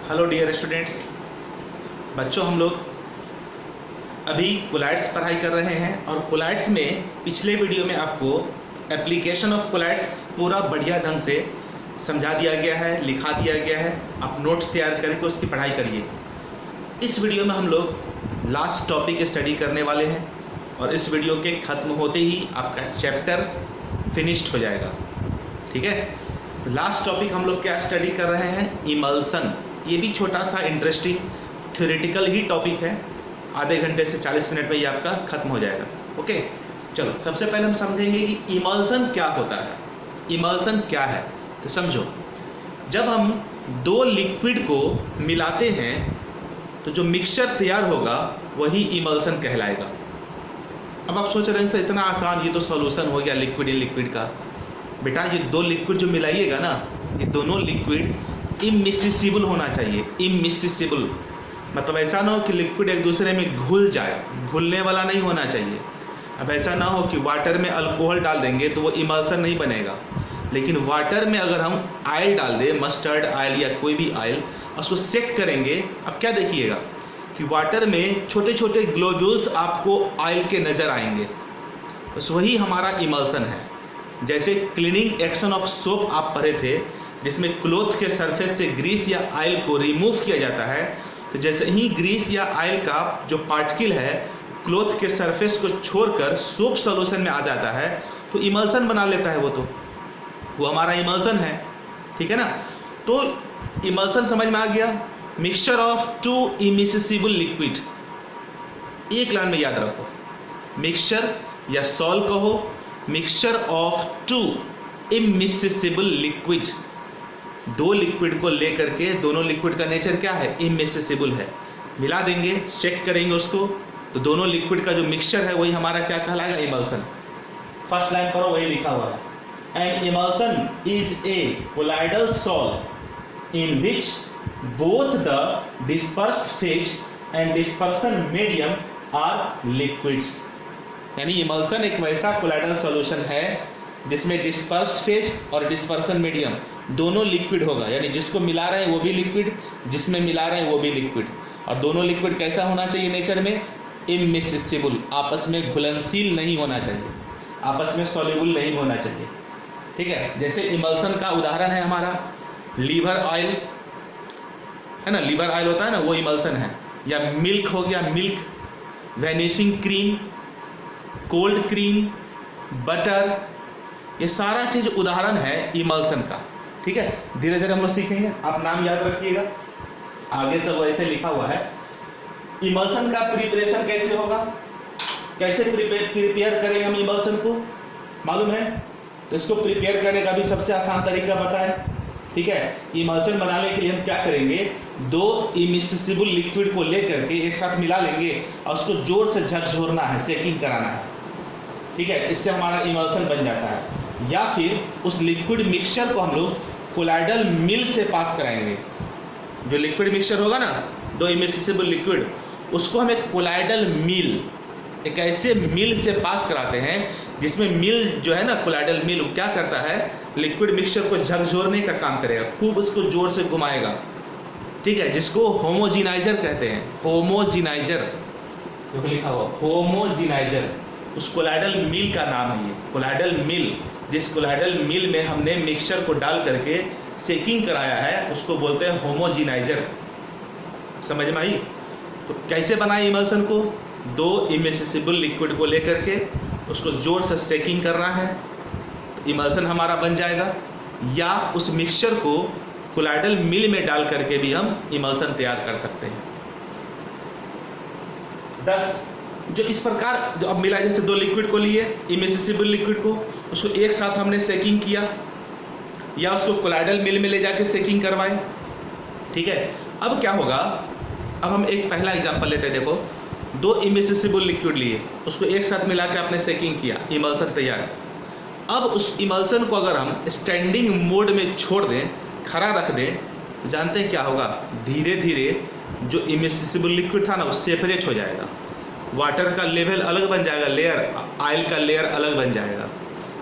Hello dear students. बच्चों, हम लोग अभी कोलाइड्स पढ़ाई कर रहे हैं और कोलाइड्स में पिछले वीडियो में आपको एप्लीकेशन ऑफ कोलाइड्स पूरा बढ़िया ढंग से समझा दिया गया है, लिखा दिया गया है। आप नोट्स तैयार करके उसकी पढ़ाई करिए। इस वीडियो में हम लोग लास्ट टॉपिक स्टडी करने वाले हैं और इस वीडियो के ख़त्म होते ही आपका चैप्टर फिनिश्ड हो जाएगा। ठीक है, तो लास्ट टॉपिक हम लोग क्या स्टडी कर रहे हैं? इमल्सन। ये भी छोटा सा इंटरेस्टिंग थ्योरेटिकल ही टॉपिक है। आधे घंटे से 40 मिनट में ये आपका खत्म हो जाएगा। ओके, चलो सबसे पहले हम समझेंगे कि इमल्सन क्या होता है। इमल्सन क्या है तो समझो। जब हम दो लिक्विड को मिलाते हैं तो जो मिक्सचर तैयार होगा वही इमल्सन कहलाएगा। अब आप सोच रहे हैं सर इतना आसान, ये तो सॉल्यूशन हो गया लिक्विड इन लिक्विड का। बेटा, ये दो लिक्विड जो मिलाइएगा ना, ये दोनों लिक्विड इमिसिसिबल होना चाहिए। इमिसिसिबल मतलब ऐसा ना हो कि लिक्विड एक दूसरे में घुल जाए, घुलने वाला नहीं होना चाहिए। अब ऐसा ना हो कि वाटर में अल्कोहल डाल देंगे तो वो इमल्सन नहीं बनेगा, लेकिन वाटर में अगर हम ऑयल डाल दें, मस्टर्ड ऑयल या कोई भी ऑयल, उसको सेक करेंगे, अब क्या देखिएगा कि वाटर में छोटे छोटे ग्लोब्यूल्स आपको ऑयल के नज़र आएंगे। बस वही हमारा इमल्सन है। जैसे क्लीनिंग एक्शन ऑफ सोप आप पढ़े थे, जिसमें क्लोथ के सरफेस से ग्रीस या ऑयल को रिमूव किया जाता है। तो जैसे ही ग्रीस या ऑयल का जो पार्टिकल है क्लोथ के सरफेस को छोड़कर सोप सॉल्यूशन में आ जाता है तो इमल्सन बना लेता है। वो हमारा इमल्सन है। ठीक है ना। तो इमल्सन समझ में आ गया। मिक्सचर ऑफ टू इमिसिसिबल लिक्विड, एक लाइन में याद रखो। मिक्सचर या सॉल कहो, मिक्सचर ऑफ टू इमिसिसिबल लिक्विड। दो लिक्विड को लेकर के, दोनों लिक्विड का नेचर क्या है? इमिसिसिबल है। मिला देंगे, चेक करेंगे उसको, तो दोनों लिक्विड का जो मिक्सचर है वही हमारा क्या कहलाएगा? इमल्सन। फर्स्ट लाइन पर वही लिखा हुआ है। An emulsion is a colloidal salt in which both the dispersed phase and dispersion medium are liquids. यानी इमल्सन एक वैसा कोलाइडल सॉल्यूशन है जिसमें डिस्पर्स्ड फेज और डिस्पर्सन मीडियम दोनों लिक्विड होगा। यानी जिसको मिला रहे हैं वो भी लिक्विड, जिसमें मिला रहे हैं वो भी लिक्विड। और दोनों लिक्विड कैसा होना चाहिए नेचर में? इमिसिसिबल, आपस में घुलनशील नहीं होना चाहिए, आपस में सॉल्युबल नहीं होना चाहिए। ठीक है। जैसे इमल्सन का उदाहरण है हमारा लीवर ऑयल, है ना। लीवर ऑयल होता है ना, वो इमल्सन है। या मिल्क हो गया, milk, vanishing cream, cold cream, butter, ये सारा चीज उदाहरण है इमल्सन का। ठीक है। धीरे धीरे हम लोग सीखेंगे, आप नाम याद रखिएगा, आगे सब वैसे लिखा हुआ है। इमल्सन का प्रिपरेशन कैसे होगा, कैसे प्रिपेयर करेंगे हम इमल्सन को, मालूम है? तो इसको प्रिपेयर करने का भी सबसे आसान तरीका पता है। ठीक है। इमल्सन बनाने के लिए हम क्या करेंगे? दो इमिसिसिबल लिक्विड को लेकर के एक साथ मिला लेंगे और उसको जोर से झकझोरना है, सेकिंग कराना है। ठीक है। इससे हमारा इमल्सन बन जाता है। या फिर उस लिक्विड मिक्सचर को हम लोग कोलाइडल मिल से पास कराएंगे। जो लिक्विड मिक्सचर होगा ना, दो इमिसिसिबल लिक्विड, उसको हम एक कोलाइडल मिल, एक ऐसे मिल से पास कराते हैं जिसमें मिल जो है ना, कोलाइडल मिल, वो क्या करता है? लिक्विड मिक्सचर को झकझोरने का काम करेगा, खूब उसको जोर से घुमाएगा। ठीक है। जिसको होमोजिनाइजर कहते हैं। होमोजिनाइजर जो लिखा हुआ, होमोजिनाइजर उस कोलाइडल मिल का नाम है। ये कोलाइडल मिल, जिस कोलाइडल मिल में हमने मिक्सचर को डाल करके सेकिंग कराया है, उसको बोलते हैं होमोजिनाइजर। समझ में आई? तो कैसे बनाए इमल्सन को? दो इमिसिसिबल लिक्विड को लेकर के उसको जोर से सेकिंग करना है, तो इमल्सन हमारा बन जाएगा। या उस मिक्सचर को कोलाइडल मिल में डाल करके भी हम इमल्सन तैयार कर सकते हैं। 10 जो इस प्रकार जो अब मिला, जैसे दो लिक्विड को लिए, इमिसिसिबल लिक्विड को, उसको एक साथ हमने सेकिंग किया या उसको कोलाइडल मिल में ले जाके सेकिंग करवाए। ठीक है। अब क्या होगा? अब हम एक पहला एग्जांपल लेते हैं। देखो, दो इमिसिसिबल लिक्विड लिए, उसको एक साथ मिला के आपने सेकिंग किया, इमल्सन तैयार। अब उस इमल्सन को अगर हम स्टैंडिंग मोड में छोड़ दें, खड़ा रख दें, तो जानते हैं क्या होगा? धीरे धीरे जो इमिसिसिबल लिक्विड था ना, वो सेपरेट हो जाएगा। वाटर का लेवल अलग बन जाएगा, लेयर, ऑयल का लेयर अलग बन जाएगा।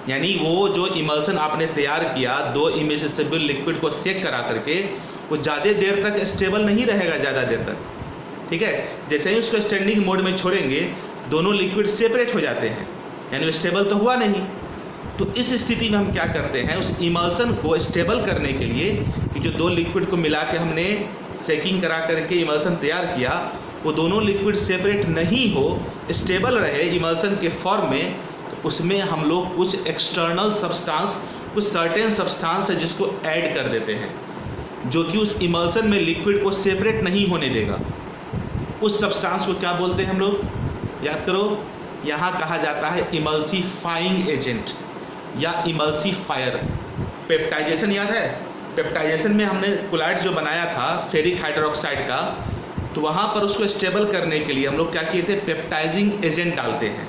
यानी वो जो इमल्सन आपने तैयार किया, दो इमिसिसिबल लिक्विड को सेक करा करके, वो ज़्यादा देर तक स्टेबल नहीं रहेगा, ज़्यादा देर तक, ठीक है। जैसे ही उसको स्टैंडिंग मोड में छोड़ेंगे दोनों लिक्विड सेपरेट हो जाते हैं, यानी वो स्टेबल तो हुआ नहीं। तो इस स्थिति में हम क्या करते हैं, उस इमल्सन को स्टेबल करने के लिए कि जो दो लिक्विड को मिला के हमने सेकिंग करा करके इमल्सन तैयार किया, वो दोनों लिक्विड सेपरेट नहीं हो, स्टेबल रहे इमल्सन के फॉर्म में, तो उसमें हम लोग कुछ एक्सटर्नल सब्सटेंस, कुछ सर्टेन सब्सटेंस है जिसको ऐड कर देते हैं, जो कि उस इमल्सन में लिक्विड को सेपरेट नहीं होने देगा। उस सब्सटेंस को क्या बोलते हैं हम लोग, याद करो, यहाँ कहा जाता है इमल्सीफाइंग एजेंट या इमल्सीफायर। पेप्टाइजेशन याद है, पेप्टाइजेशन में हमने कोलाइड्स जो बनाया था फेरिक हाइड्रोक्साइड का, तो वहाँ पर उसको स्टेबल करने के लिए हम लोग क्या किए थे, पेप्टाइजिंग एजेंट डालते हैं।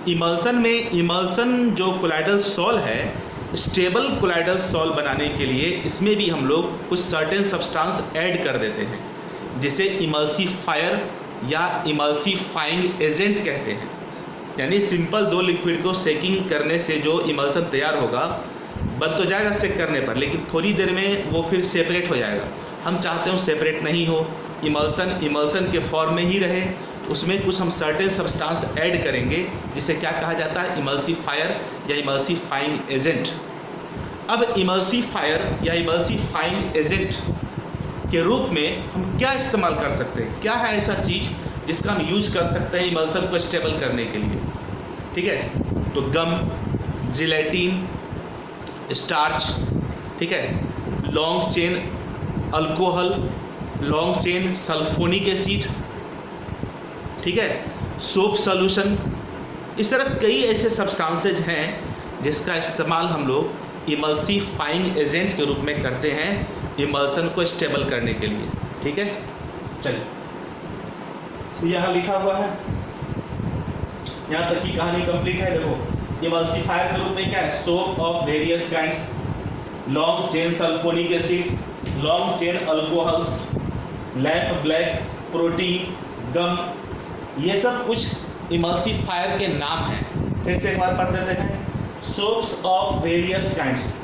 इमल्सन में, इमल्सन जो कोलाइडल सॉल है, स्टेबल कोलाइडल सॉल बनाने के लिए इसमें भी हम लोग कुछ सर्टेन सब्सटेंस ऐड कर देते हैं, जिसे इमल्सीफायर या इमल्सीफाइंग एजेंट कहते हैं। यानी सिंपल दो लिक्विड को सेकिंग करने से जो इमल्सन तैयार होगा, बन तो जाएगा सेक करने पर, लेकिन थोड़ी देर में वो फिर सेपरेट हो जाएगा। हम चाहते हो सेपरेट नहीं हो, इमल्सन इमल्सन के फॉर्म में ही रहे, तो उसमें कुछ हम सर्टेन सब्सटेंस ऐड करेंगे, जिसे क्या कहा जाता है, इमल्सीफायर या इमल्सीफाइंग एजेंट। अब इमल्सीफायर या इमल्सीफाइंग एजेंट के रूप में हम क्या इस्तेमाल कर सकते हैं, क्या है ऐसा चीज़ जिसका हम यूज कर सकते हैं इमल्सन को स्टेबल करने के लिए, ठीक है। तो गम, जिलेटिन, स्टार्च, ठीक है, long chain alcohol, long chain sulphonic acid, ठीक है, सोप सॉल्यूशन, इस तरह कई ऐसे सब्सटेंसेज हैं जिसका इस्तेमाल हम लोग इमल्सीफाइंग एजेंट के रूप में करते हैं इमल्सन को स्टेबल करने के लिए, ठीक है। चलिए, तो यहाँ लिखा हुआ है, यहाँ तक की कहानी कंप्लीट है। देखो, इमल्सीफायर के रूप में क्या है, soap of various kinds, long chain sulphonic acids, long chain alcohols, lamp black, protein, gum, ये सब कुछ इमल्सीफायर के नाम हैं। फिर से एक बार पढ़ देते हैं, सोप्स ऑफ वेरियस काइंड्स,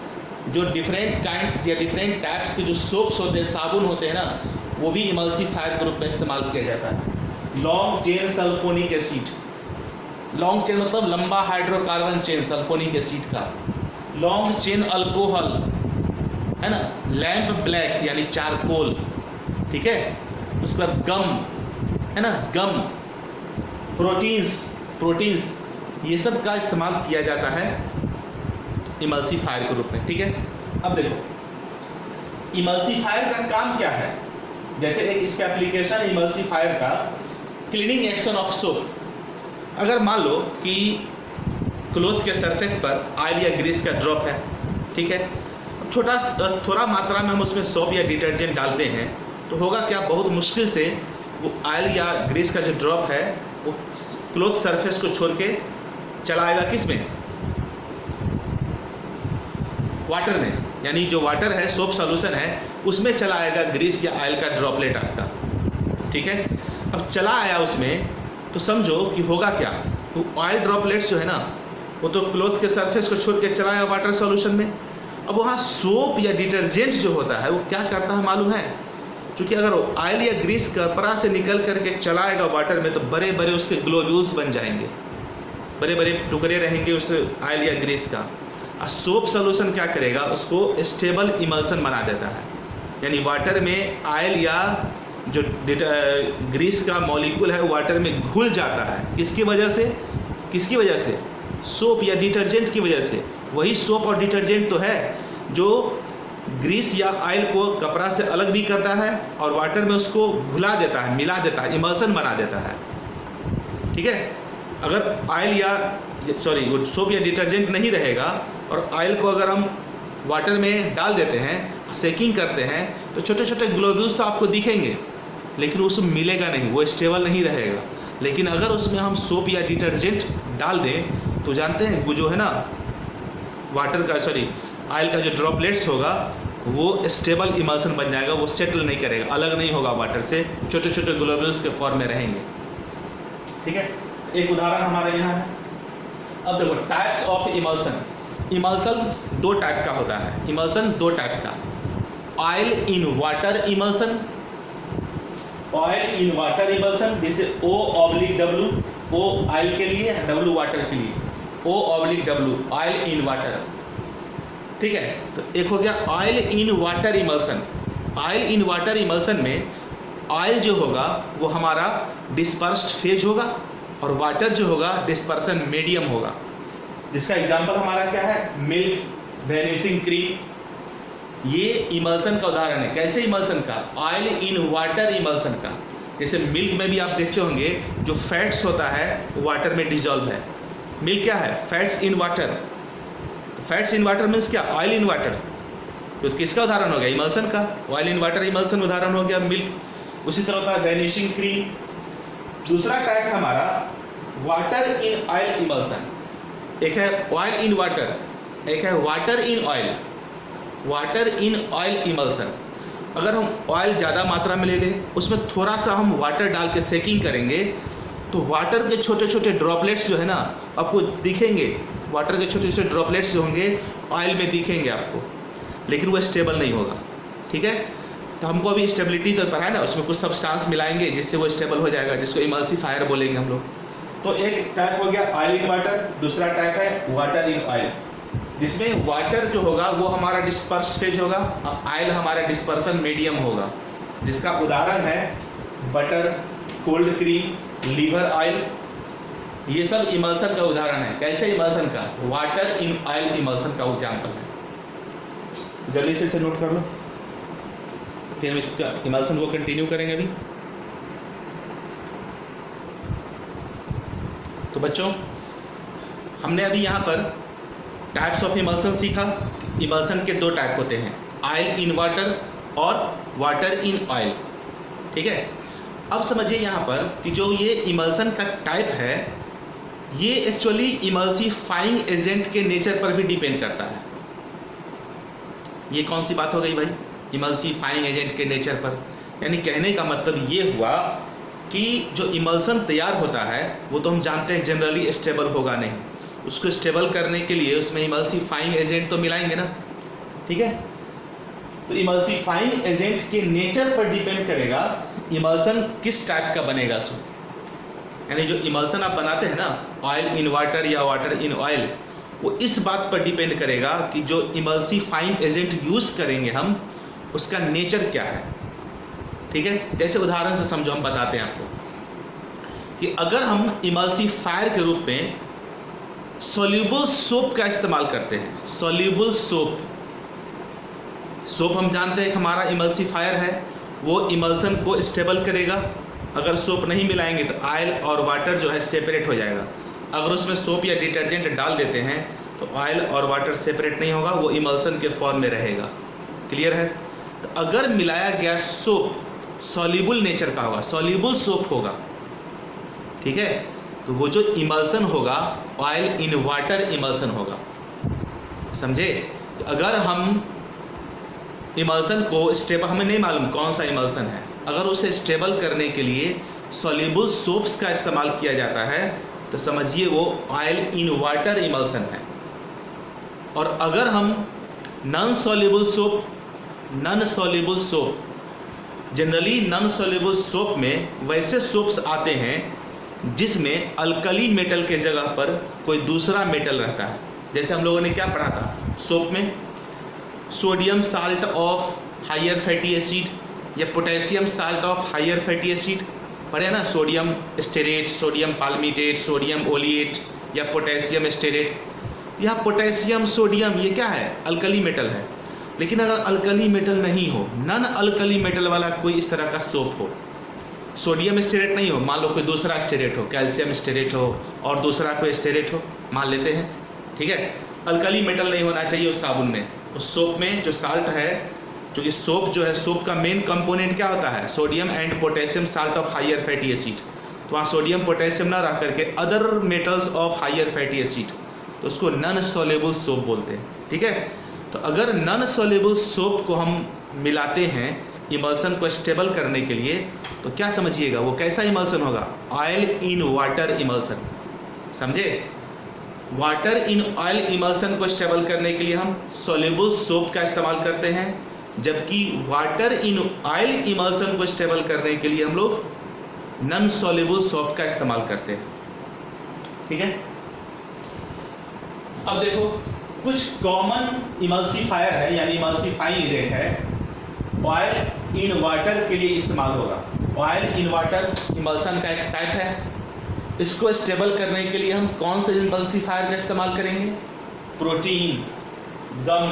जो डिफरेंट काइंड्स या डिफरेंट टाइप्स के जो सोप्स होते हैं, साबुन होते हैं ना, वो भी इमल्सीफायर के रूप में इस्तेमाल किया जाता है। Long chain sulphonic acid, long chain मतलब लंबा हाइड्रोकार्बन चेन सल्फोनिक एसिड का। लॉन्ग चेन अल्कोहल है ना, लैंप ब्लैक यानी चारकोल, ठीक है। उसका गम है ना, गम, प्रोटीन्स, ये सब का इस्तेमाल किया जाता है इमल्सीफायर के रूप में, ठीक है। अब देखो, इमल्सीफायर का काम क्या है, जैसे एक इसका एप्लीकेशन इमल्सीफायर का, क्लीनिंग एक्शन ऑफ सोप। अगर मान लो कि क्लोथ के सरफेस पर ऑयल या ग्रीस का ड्रॉप है, ठीक है, थोड़ा मात्रा में हम उसमें सोप या डिटर्जेंट डालते हैं, तो होगा क्या, बहुत मुश्किल से वो ऑयल या ग्रीस का जो ड्रॉप है वो क्लोथ सरफेस को छोड़ के चला आएगा किस में, वाटर में, यानी जो वाटर है, सोप सॉल्यूशन है, उसमें चला आएगा ग्रीस या ऑयल का ड्रॉपलेट आपका, ठीक है। अब चला आया उसमें, तो समझो कि होगा क्या, तो ऑयल ड्रॉपलेट्स जो है ना, वो तो क्लोथ के सरफेस को छोड़ के चला आया वाटर सॉल्यूशन में। अब वहाँ सोप या डिटर्जेंट जो होता है वो क्या करता है मालूम है, क्योंकि अगर ऑयल या ग्रीस कपड़ा से निकल करके चलाएगा वाटर में, तो बड़े बड़े उसके ग्लोब्यूल्स बन जाएंगे, बड़े बड़े टुकड़े रहेंगे उस ऑयल या ग्रीस का। और सोप सॉल्यूशन क्या करेगा, उसको स्टेबल इमल्सन बना देता है, यानी वाटर में ऑयल या जो ग्रीस का मॉलिक्यूल है वाटर में घुल जाता है। किसकी वजह से, किसकी वजह से, सोप या डिटर्जेंट की वजह से। वही सोप और डिटर्जेंट तो है जो ग्रीस या ऑयल को कपड़ा से अलग भी करता है और वाटर में उसको घुला देता है, मिला देता है, इमल्सन बना देता है, ठीक है। अगर ऑयल या वो सोप या डिटर्जेंट नहीं रहेगा और ऑयल को अगर हम वाटर में डाल देते हैं, सेकिंग करते हैं, तो छोटे छोटे ग्लोब्यूल्स तो आपको दिखेंगे, लेकिन उसमें मिलेगा नहीं, वो स्टेबल नहीं रहेगा। लेकिन अगर उसमें हम सोप या डिटर्जेंट डाल दें, तो जानते हैं वो जो है ना, वाटर का ऑयल का जो ड्रॉपलेट्स होगा वो स्टेबल इमल्सन बन जाएगा, वो सेटल नहीं करेगा, अलग नहीं होगा वाटर से, छोटे छोटे ग्लोब्यूल्स के फॉर्म में रहेंगे, ठीक है। एक उदाहरण हमारे यहाँ है। अब देखो, टाइप्स ऑफ इमल्सन। इमल्सन दो टाइप का होता है, इमल्सन दो टाइप का, oil in water emulsion, oil in water emulsion, जैसे O/W, O ऑयल के लिए, W वाटर के लिए, O/W ऑयल इन वाटर, ठीक है। तो एक हो गया oil in water emulsion. Oil in water emulsion में ऑयल जो होगा वो हमारा डिस्पर्स्ड फेज होगा और वाटर जो होगा डिस्पर्सन मीडियम होगा। जिसका एग्जांपल हमारा क्या है, मिल्क, वैनिशिंग क्रीम, ये इमल्सन का उदाहरण है। कैसे इमल्सन का, ऑयल इन वाटर इमल्सन का। जैसे मिल्क में भी आप देखते होंगे जो फैट्स होता है वो वाटर में डिजॉल्व है। मिल्क क्या है, fats in water. Fats in water means क्या, ऑयल इन वाटर। तो किसका उदाहरण हो गया, इमल्सन का। ऑयल इन वाटर इमल्सन उदाहरण हो गया मिल्क। उसी तरह होता है वैनिशिंग क्रीम। दूसरा टाइप हमारा वाटर इन ऑयल इमल्सन। एक है ऑयल इन वाटर, एक है water in oil. Water in oil emulsion, अगर हम ऑयल ज़्यादा मात्रा में ले लें, उसमें थोड़ा सा हम वाटर डाल के सेकिंग करेंगे तो वाटर के छोटे छोटे ड्रॉपलेट्स जो है ना आपको दिखेंगे। वाटर के छोटे छोटे ड्रॉपलेट्स जो होंगे ऑयल में दिखेंगे आपको, लेकिन वो स्टेबल नहीं होगा, ठीक है। तो हमको अभी स्टेबिलिटी तो पढ़ा है ना, उसमें कुछ सब्सटेंस मिलाएंगे जिससे वो स्टेबल हो जाएगा, जिसको इमल्सिफायर बोलेंगे हम लोग। तो एक टाइप हो गया ऑयल इन वाटर, दूसरा टाइप है वाटर इन ऑयल, जिसमें वाटर जो होगा वो हमारा डिस्पर्स फेज होगा, ऑयल हमारा डिस्पर्सन मीडियम होगा। जिसका उदाहरण है butter, cold cream, liver oil, ये सब इमल्सन का उदाहरण है। कैसे इमल्सन का, वाटर इन ऑयल इमल्सन का एग्जांपल है। जल्दी से इसे नोट कर लो, फिर हम इसका इमल्सन को कंटिन्यू करेंगे अभी। तो बच्चों हमने अभी यहाँ पर टाइप्स ऑफ इमल्सन सीखा। इमल्सन के दो टाइप होते हैं, ऑयल इन वाटर और वाटर इन ऑयल, ठीक है। अब समझिए यहाँ पर कि जो ये इमल्सन का टाइप है ये एक्चुअली इमल्सिफाइंग एजेंट के नेचर पर भी डिपेंड करता है। ये कौन सी बात हो गई भाई, इमल्सिफाइंग एजेंट के नेचर पर। यानी कहने का मतलब ये हुआ कि जो इमल्सन तैयार होता है वो तो हम जानते हैं जनरली स्टेबल होगा नहीं, उसको स्टेबल करने के लिए उसमें इमल्सिफाइंग एजेंट तो मिलाएंगे ना, ठीक है। तो इमल्सिफाइंग एजेंट के नेचर पर डिपेंड करेगा इमल्सन किस टाइप का बनेगा। सो यानी जो इमल्सन आप बनाते हैं ना, ऑयल इन वाटर या वाटर इन ऑयल, वो इस बात पर डिपेंड करेगा कि जो इमल्सिफाइंग एजेंट यूज़ करेंगे हम उसका नेचर क्या है, ठीक है। जैसे उदाहरण से समझो, हम बताते हैं आपको कि अगर हम इमल्सिफायर के रूप में सोल्यूबल सोप का इस्तेमाल करते हैं, सोल्यूबल सोप, सोप हम जानते हैं हमारा इमल्सिफायर है, वो इमल्सन को स्टेबल करेगा। अगर सोप नहीं मिलाएंगे तो ऑयल और वाटर जो है सेपरेट हो जाएगा। अगर उसमें सोप या डिटर्जेंट डाल देते हैं तो ऑयल और वाटर सेपरेट नहीं होगा, वो इमल्सन के फॉर्म में रहेगा। क्लियर है। तो अगर मिलाया गया सोप सॉल्युबल नेचर का होगा, सॉल्युबल सोप होगा, ठीक है, तो वो जो इमल्सन होगा ऑयल इन वाटर इमल्सन होगा। समझे। तो अगर हम इमल्सन को स्टेबल, हमें नहीं मालूम कौन सा इमल्सन है, अगर उसे स्टेबल करने के लिए सॉल्युबल सोप्स का इस्तेमाल किया जाता है तो समझिए वो ऑयल इन वाटर इमल्सन है। और अगर हम non soluble soap, non soluble soap, generally non soluble soap में वैसे सोप्स आते हैं जिसमें अल्कली मेटल के जगह पर कोई दूसरा मेटल रहता है। जैसे हम लोगों ने क्या पढ़ा था सोप में, sodium salt of higher fatty acid या potassium salt of higher fatty acid पढ़े ना, sodium stearate, sodium palmitate, sodium oleate या पोटेशियम स्टेरेट। यह पोटेशियम सोडियम ये क्या है, अल्कली मेटल है। लेकिन अगर अल्कली मेटल नहीं हो, नॉन अल्कली मेटल वाला कोई इस तरह का सोप हो, सोडियम स्टेरेट नहीं हो, मान लो कोई दूसरा स्टेरेट हो, कैल्शियम स्टेरेट हो और दूसरा कोई स्टेरेट हो मान लेते हैं, ठीक है। अल्कली मेटल नहीं होना चाहिए उस साबुन में, उस सोप में जो साल्ट है, क्योंकि सोप जो है, सोप का मेन कंपोनेंट क्या होता है, sodium and potassium salt of higher fatty acid. तो वहाँ सोडियम पोटेशियम ना रह करके other metals of higher fatty acid, तो उसको नॉन सॉल्युबल सोप बोलते हैं, ठीक है। तो अगर नॉन सॉल्युबल सोप को हम मिलाते हैं इमल्सन को स्टेबल करने के लिए तो क्या समझिएगा वो कैसा इमल्सन होगा, ऑयल इन वाटर इमल्सन। समझे। वाटर इन ऑयल इमल्सन को स्टेबल करने के लिए हम सॉल्युबल सोप का इस्तेमाल करते हैं, जबकि वाटर इन ऑयल इमल्सन को स्टेबल करने के लिए हम लोग नॉन सॉल्युबल सोप का इस्तेमाल करते हैं। ठीक है, अब देखो कुछ कॉमन इमल्सिफायर है यानी इमल्सिफाइंग एजेंट है, ऑयल इन वाटर के लिए इस्तेमाल होगा। ऑयल इन वाटर इमल्सन का एक टाइप है। इसको स्टेबल करने के लिए हम कौन से इमल्सिफायर का इस्तेमाल करेंगे? Protein, gum,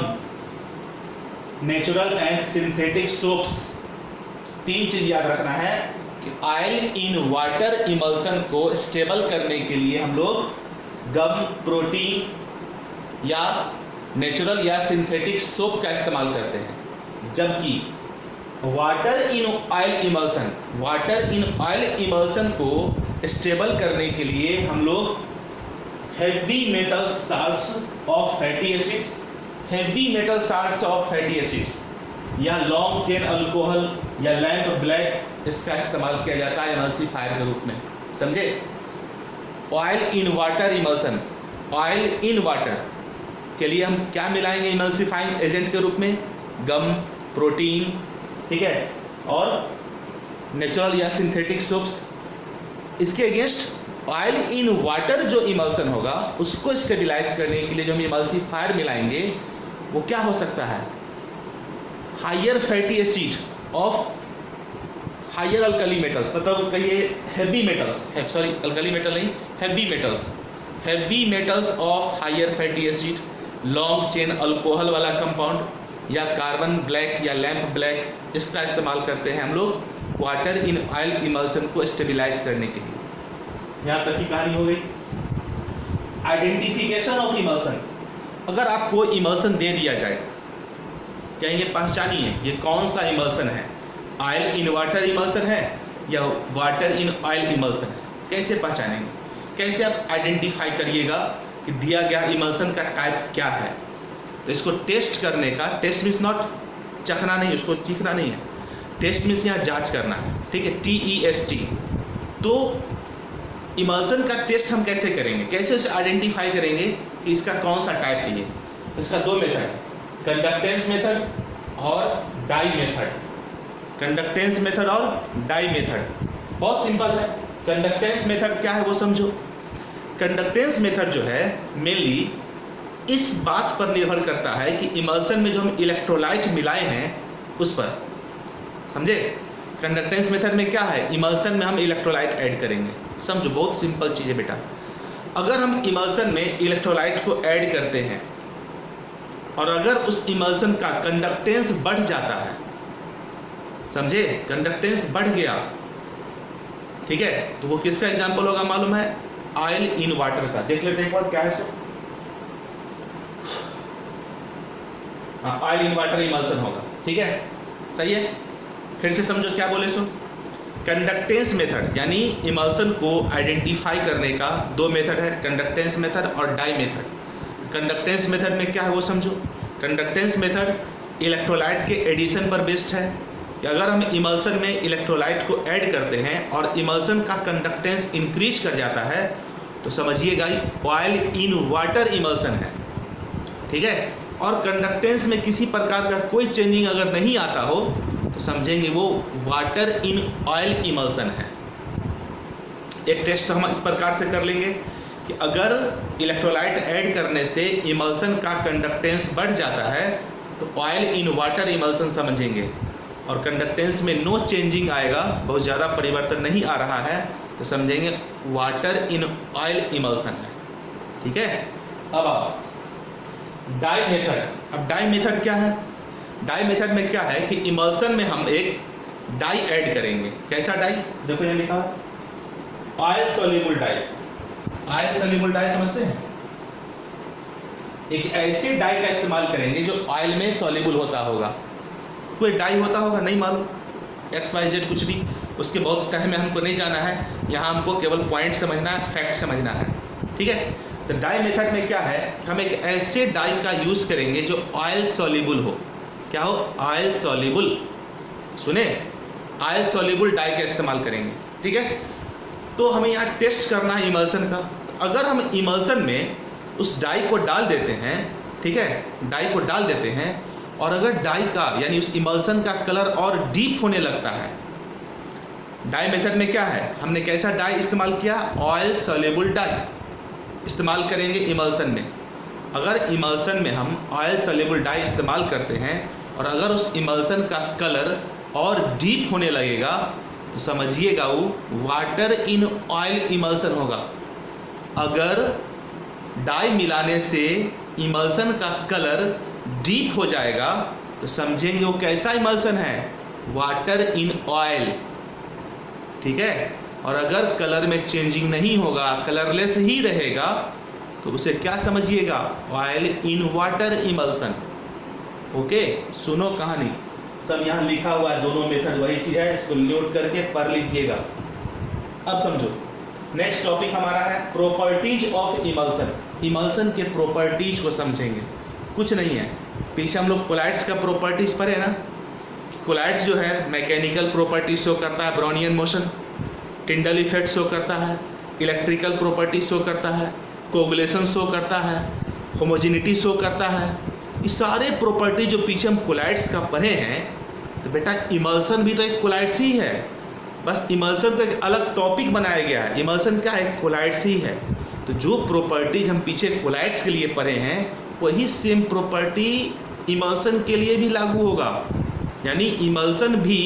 natural and synthetic soaps. 3 चीज याद रखना है कि ऑयल इन वाटर इमल्सन को स्टेबल करने के लिए हम लोग गम, प्रोटीन या नेचुरल या सिंथेटिक सोप का इस्तेमाल करते हैं। जबकि वाटर इन ऑयल इमल्सन को स्टेबल करने के लिए हम लोग heavy metal salts of fatty acids या लॉन्ग चेन अल्कोहल या लैंप ब्लैक इसका इस्तेमाल किया जाता है इमल्सिफायर के रूप में। समझे? ऑयल इन वाटर के लिए हम क्या मिलाएंगे इमल्सिफाइंग एजेंट के रूप में? गम, प्रोटीन, ठीक है, और नेचुरल या सिंथेटिक सोप्स। इसके अगेंस्ट ऑयल इन वाटर जो इमल्सन होगा उसको स्टेबलाइज करने के लिए जो हम इमल्सिफायर मिलाएंगे वो क्या हो सकता है? Higher fatty acid of higher alkali metals, मतलब कहिए heavy metals, sorry alkali metal नहीं, heavy metals of higher fatty acid, long chain alcohol वाला कंपाउंड या कार्बन ब्लैक या लैंप ब्लैक, इसका इस्तेमाल करते हैं हम लोग वाटर इन ऑयल इमल्सन को स्टेबलाइज करने के लिए। यहाँ तक की कहानी हो गई। आइडेंटिफिकेशन ऑफ इमल्सन, अगर आपको इमल्सन दे दिया जाए, कहेंगे पहचानिए ये कौन सा इमल्सन है, ऑयल इन वाटर इमल्सन है या वाटर इन ऑयल इमल्सन है, कैसे पहचानेंगे? कैसे आप आइडेंटिफाई करिएगा कि दिया गया इमल्सन का टाइप क्या है? तो इसको टेस्ट करने का, टेस्ट मीन्स नॉट चखना नहीं, उसको चीखना नहीं है, टेस्ट मीन्स यहाँ जांच करना है, ठीक है, TEST। तो इमल्सन का टेस्ट हम कैसे करेंगे, कैसे उसे आइडेंटिफाई करेंगे कि इसका कौन सा टाइप है? ये इसका 2 मेथड है, कंडक्टेंस मेथड और डाई मेथड। कंडक्टेंस मेथड और डाई मेथड बहुत सिंपल है। कंडक्टेंस मेथड क्या है वो समझो। कंडक्टेंस मेथड जो है मेनली इस बात पर निर्भर करता है कि इमल्सन में जो हम इलेक्ट्रोलाइट मिलाए हैं उस पर, समझे? कंडक्टेंस मेथड में क्या है, इमल्सन में हम इलेक्ट्रोलाइट ऐड करेंगे। समझो, बहुत सिंपल चीज़ है बेटा। अगर हम इमल्सन में इलेक्ट्रोलाइट को ऐड करते हैं और अगर उस इमल्सन का कंडक्टेंस बढ़ जाता है, समझे, कंडक्टेंस बढ़ गया, ठीक है, तो वो किसका एग्जाम्पल होगा मालूम है? ऑयल इन वाटर का। देख लेते हैं एक बार क्या है सो। ऑयल इन वाटर इमल्सन होगा, ठीक है, सही है। फिर से समझो क्या बोले सो। कंडक्टेंस मेथड यानी इमल्सन को आइडेंटिफाई करने का 2 मेथड है, कंडक्टेंस मेथड और डाई मेथड। कंडक्टेंस मेथड में क्या है वो समझो। कंडक्टेंस मेथड इलेक्ट्रोलाइट के एडिशन पर बेस्ड है कि अगर हम इमल्सन में इलेक्ट्रोलाइट को ऐड करते हैं और इमल्सन का कंडक्टेंस इंक्रीज कर जाता है तो समझिएगा ऑयल इन वाटर इमल्सन है, ठीक है। और कंडक्टेंस में किसी प्रकार का कोई चेंजिंग अगर नहीं आता हो तो समझेंगे वो वाटर इन ऑयल इमल्सन है। एक टेस्ट हम इस प्रकार से कर लेंगे कि अगर इलेक्ट्रोलाइट ऐड करने से इमल्सन का कंडक्टेंस बढ़ जाता है तो ऑयल इन वाटर इमल्सन समझेंगे, और कंडक्टेंस में नो चेंजिंग आएगा, बहुत ज़्यादा परिवर्तन नहीं आ रहा है, तो समझेंगे वाटर इन ऑयल इमल्सन है, ठीक है। अब आप डाई मेथड। अब डाई मेथड क्या है? डाई मेथड में क्या है कि इमल्सन में हम एक डाई ऐड करेंगे। कैसा डाई? देखो ये लिखा oil soluble dye. Oil soluble dye समझते हैं? एक ऐसे डाई का इस्तेमाल करेंगे जो ऑयल में सोल्यूबल होता होगा। कोई डाई होता होगा, नहीं मालूम, XYZ कुछ भी, उसके बहुत तह में हमको नहीं जाना है, यहाँ हमको केवल पॉइंट समझना है, फैक्ट समझना है, ठीक है। तो डाई मेथड में क्या है, हम एक ऐसे डाई का यूज करेंगे जो ऑयल सोल्यूबल हो। क्या हो? Oil soluble. सुने, ऑयल सोल्यूबल डाई का इस्तेमाल करेंगे, ठीक है। तो हमें यहाँ टेस्ट करना है इमल्सन का। अगर हम इमल्सन में उस डाई को डाल देते हैं, ठीक है, डाई को डाल देते हैं और अगर डाई का यानी उस इमल्सन का कलर और डीप होने लगता है, डाई मेथड में क्या है, हमने कैसा डाई इस्तेमाल किया, ऑयल सॉल्युबल डाई इस्तेमाल करेंगे इमल्सन में। अगर इमल्सन में हम ऑयल सॉल्युबल डाई इस्तेमाल करते हैं और अगर उस इमल्सन का कलर और डीप होने लगेगा तो समझिएगा वो वाटर इन ऑयल इमल्सन होगा। अगर डाई मिलाने से इमल्सन का कलर डीप हो जाएगा तो समझेंगे वो कैसा इमल्सन है, वाटर इन ऑयल, ठीक है। और अगर कलर में चेंजिंग नहीं होगा, कलरलेस ही रहेगा, तो उसे क्या समझिएगा, oil in water emulsion. Okay, सुनो कहानी, सब यहाँ लिखा हुआ है, दोनों मेथड वही चीज है, इसको नोट करके पढ़ लीजिएगा। अब समझो, नेक्स्ट टॉपिक हमारा है प्रॉपर्टीज ऑफ इमल्सन। इमल्सन के प्रॉपर्टीज को समझेंगे। कुछ नहीं है, पीछे हम लोग कोलाइड्स का प्रॉपर्टीज पढ़े ना। कोलाइड्स जो है मैकेनिकल प्रॉपर्टीज शो करता है, Brownian motion, Tyndall effect show करता है, इलेक्ट्रिकल प्रॉपर्टीज शो करता है, कोगुलेशन शो करता है, होमोजेनिटी शो करता है। ये सारे प्रॉपर्टी जो पीछे हम कोलाइड्स का पढ़े हैं, तो बेटा इमल्सन भी तो एक कोलाइड्स ही है, बस इमल्सन को एक अलग टॉपिक बनाया गया है। इमल्सन क्या है, कोलाइड्स ही है। तो जो प्रॉपर्टीज हम पीछे कोलाइड्स के लिए पढ़े हैं वही सेम प्रॉपर्टी इमल्सन के लिए भी लागू होगा। यानी इमल्सन भी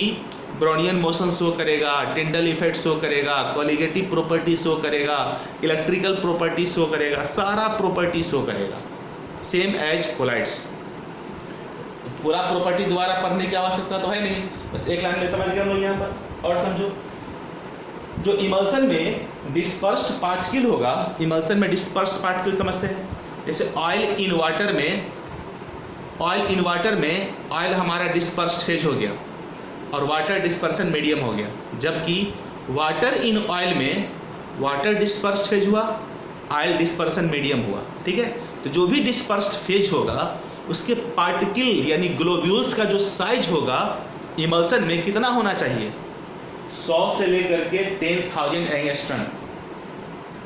ब्राउनियन मोशन शो करेगा, टिंडल इफेक्ट शो करेगा, कोलिगेटिव प्रॉपर्टी शो करेगा, इलेक्ट्रिकल प्रॉपर्टी शो करेगा, सारा प्रॉपर्टी शो करेगा, सेम एज कोलाइड्स। पूरा प्रॉपर्टी द्वारा पढ़ने की आवश्यकता तो है नहीं, बस एक लाइन में समझ गए हम लोग यहाँ पर। और समझो, जो इमल्सन में डिस्पर्स्ड पार्टिकल होगा, इमल्सन में डिस्पर्स्ड पार्टिकल समझते हैं, जैसे ऑयल इन वाटर में ऑयल हमारा डिस्पर्स्ड फेज हो गया और वाटर डिस्पर्सन मीडियम हो गया, जबकि वाटर इन ऑयल में वाटर डिस्पर्स्ड फेज हुआ, ऑयल डिस्पर्सन मीडियम हुआ, ठीक है। तो जो भी डिस्पर्स्ड फेज होगा उसके पार्टिकल यानी ग्लोब्यूल्स का जो साइज होगा इमल्सन में कितना होना चाहिए, 100 से लेकर के 10,000 एंगस्ट्रम,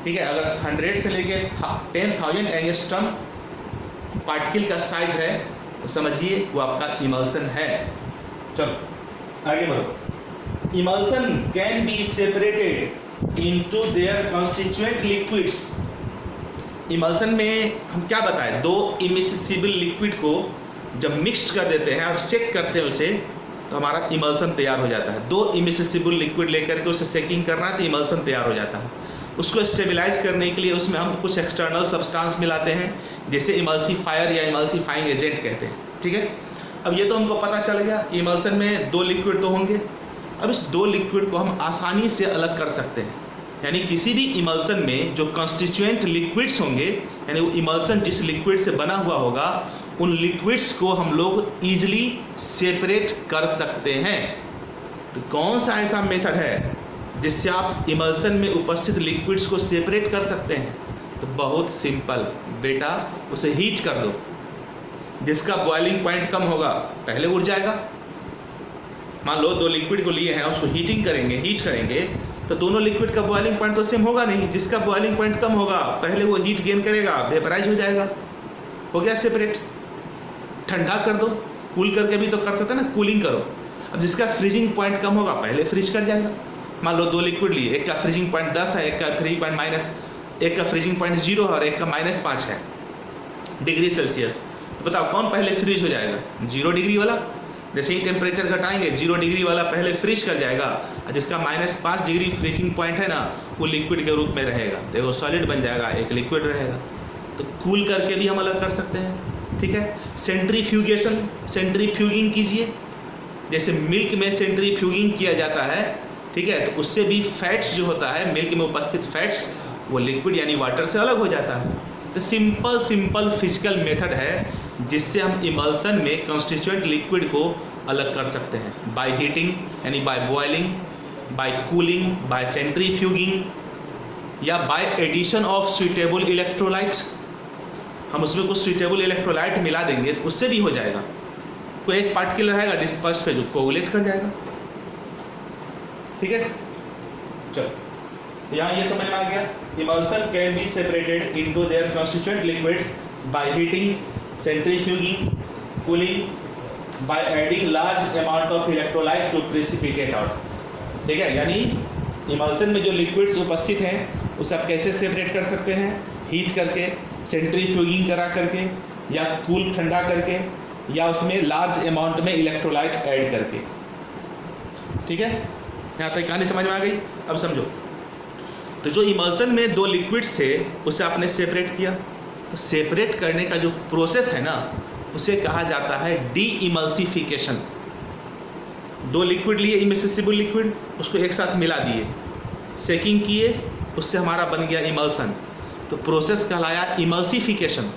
ठीक है। अगर 100 से लेकर 10,000 एंगस्ट्रम पार्टिकल का साइज है तो समझिए वो आपका इमल्सन है। चलो आगे बढ़ो। Emulsion can be separated into their constituent liquids. Emulsion में हम क्या बताएं, दो इमिसिबल लिक्विड को जब मिक्स कर देते हैं और सेक करते हैं उसे, तो हमारा इमल्सन तैयार हो जाता है। दो इमिसिबल लिक्विड लेकर के उसे सेकिंग करना है तो इमल्सन तैयार हो जाता है। उसको स्टेबलाइज करने के लिए उसमें हम कुछ एक्सटर्नल सब्सटेंस मिलाते हैं, जैसे इमल्सीफायर या इमल्सीफाइंग एजेंट कहते हैं, ठीक है। अब ये तो हमको पता चल गया कि इमल्सन में दो लिक्विड तो होंगे। अब इस दो लिक्विड को हम आसानी से अलग कर सकते हैं, यानी किसी भी इमल्सन में जो कंस्टिट्यूएंट लिक्विड्स होंगे, यानी वो इमल्सन जिस लिक्विड से बना हुआ होगा, उन लिक्विड्स को हम लोग ईजिली सेपरेट कर सकते हैं। तो कौन सा ऐसा मेथड है जिससे आप इमल्सन में उपस्थित लिक्विड्स को सेपरेट कर सकते हैं? तो बहुत सिंपल बेटा, उसे हीट कर दो। जिसका बॉइलिंग पॉइंट कम होगा पहले उड़ जाएगा। मान लो दो लिक्विड को लिए हैं, उसको हीट करेंगे, तो दोनों लिक्विड का बॉइलिंग पॉइंट तो सेम होगा नहीं। जिसका बॉइलिंग पॉइंट कम होगा पहले वो हीट गेन करेगा, वेपराइज हो जाएगा, हो गया सेपरेट। ठंडा कर दो, कूल करके भी तो कर सकते हैं ना, कूलिंग करो। अब जिसका फ्रीजिंग पॉइंट कम होगा पहले फ्रीज कर जाएगा। मान लो दो लिक्विड लिए, एक का फ्रीजिंग पॉइंट 10 है, एक का फ्रीजिंग पॉइंट माइनस, एक का फ्रीजिंग पॉइंट 0 है और एक का -5 है डिग्री सेल्सियस। तो बताओ कौन पहले फ्रीज हो जाएगा? 0 डिग्री वाला। जैसे ही टेम्परेचर घटाएंगे 0 डिग्री वाला पहले फ्रीज कर जाएगा, और जिसका -5 डिग्री फ्रीजिंग पॉइंट है ना, वो लिक्विड के रूप में रहेगा, देखो सॉलिड बन जाएगा, एक लिक्विड रहेगा। तो कूल करके भी हम अलग कर सकते हैं, ठीक है। सेंट्रीफ्यूगिंग कीजिए, जैसे मिल्क में सेंट्रीफ्यूगिंग किया जाता है, ठीक है, तो उससे भी फैट्स जो होता है, मिल्क में उपस्थित फैट्स, वो लिक्विड यानी वाटर से अलग हो जाता है। तो सिंपल फिजिकल मेथड है जिससे हम इमल्सन में कंस्टिट्यूएंट लिक्विड को अलग कर सकते हैं, बाय हीटिंग यानी by boiling, by cooling, by centrifuging, या by addition of suitable electrolyte. हम उसमें कुछ सुइटेबल इलेक्ट्रोलाइट मिला देंगे तो उससे भी हो जाएगा। कोई एक पार्टिकल रहेगा डिस्पर्स पे जो कोगुलेट कर जाएगा, ठीक है। चलो यहाँ ये समझ में आ गया, emulsion can be separated into their constituent liquids by heating, centrifuging, cooling, by adding large amount of electrolyte to precipitate out. ठीक है, यानी इमल्सन में जो लिक्विड्स उपस्थित हैं उसे आप कैसे सेपरेट कर सकते हैं? हीट करके, सेंट्रीफ्यूगिंग करा करके, या कूल ठंडा करके, या उसमें लार्ज अमाउंट में इलेक्ट्रोलाइट ऐड करके। ठीक है, यहाँ तक कहानी समझ में आ गई? अब समझो, तो जो इमल्सन में दो लिक्विड्स थे उसे आपने सेपरेट किया, तो सेपरेट करने का जो प्रोसेस है ना उसे कहा जाता है डी इमल्सिफिकेशन। दो लिक्विड लिए, इमिसिबल लिक्विड, उसको एक साथ मिला दिए, सेकिंग किए, उससे हमारा बन गया इमल्सन, तो प्रोसेस कहलाया इमल्सिफिकेशन।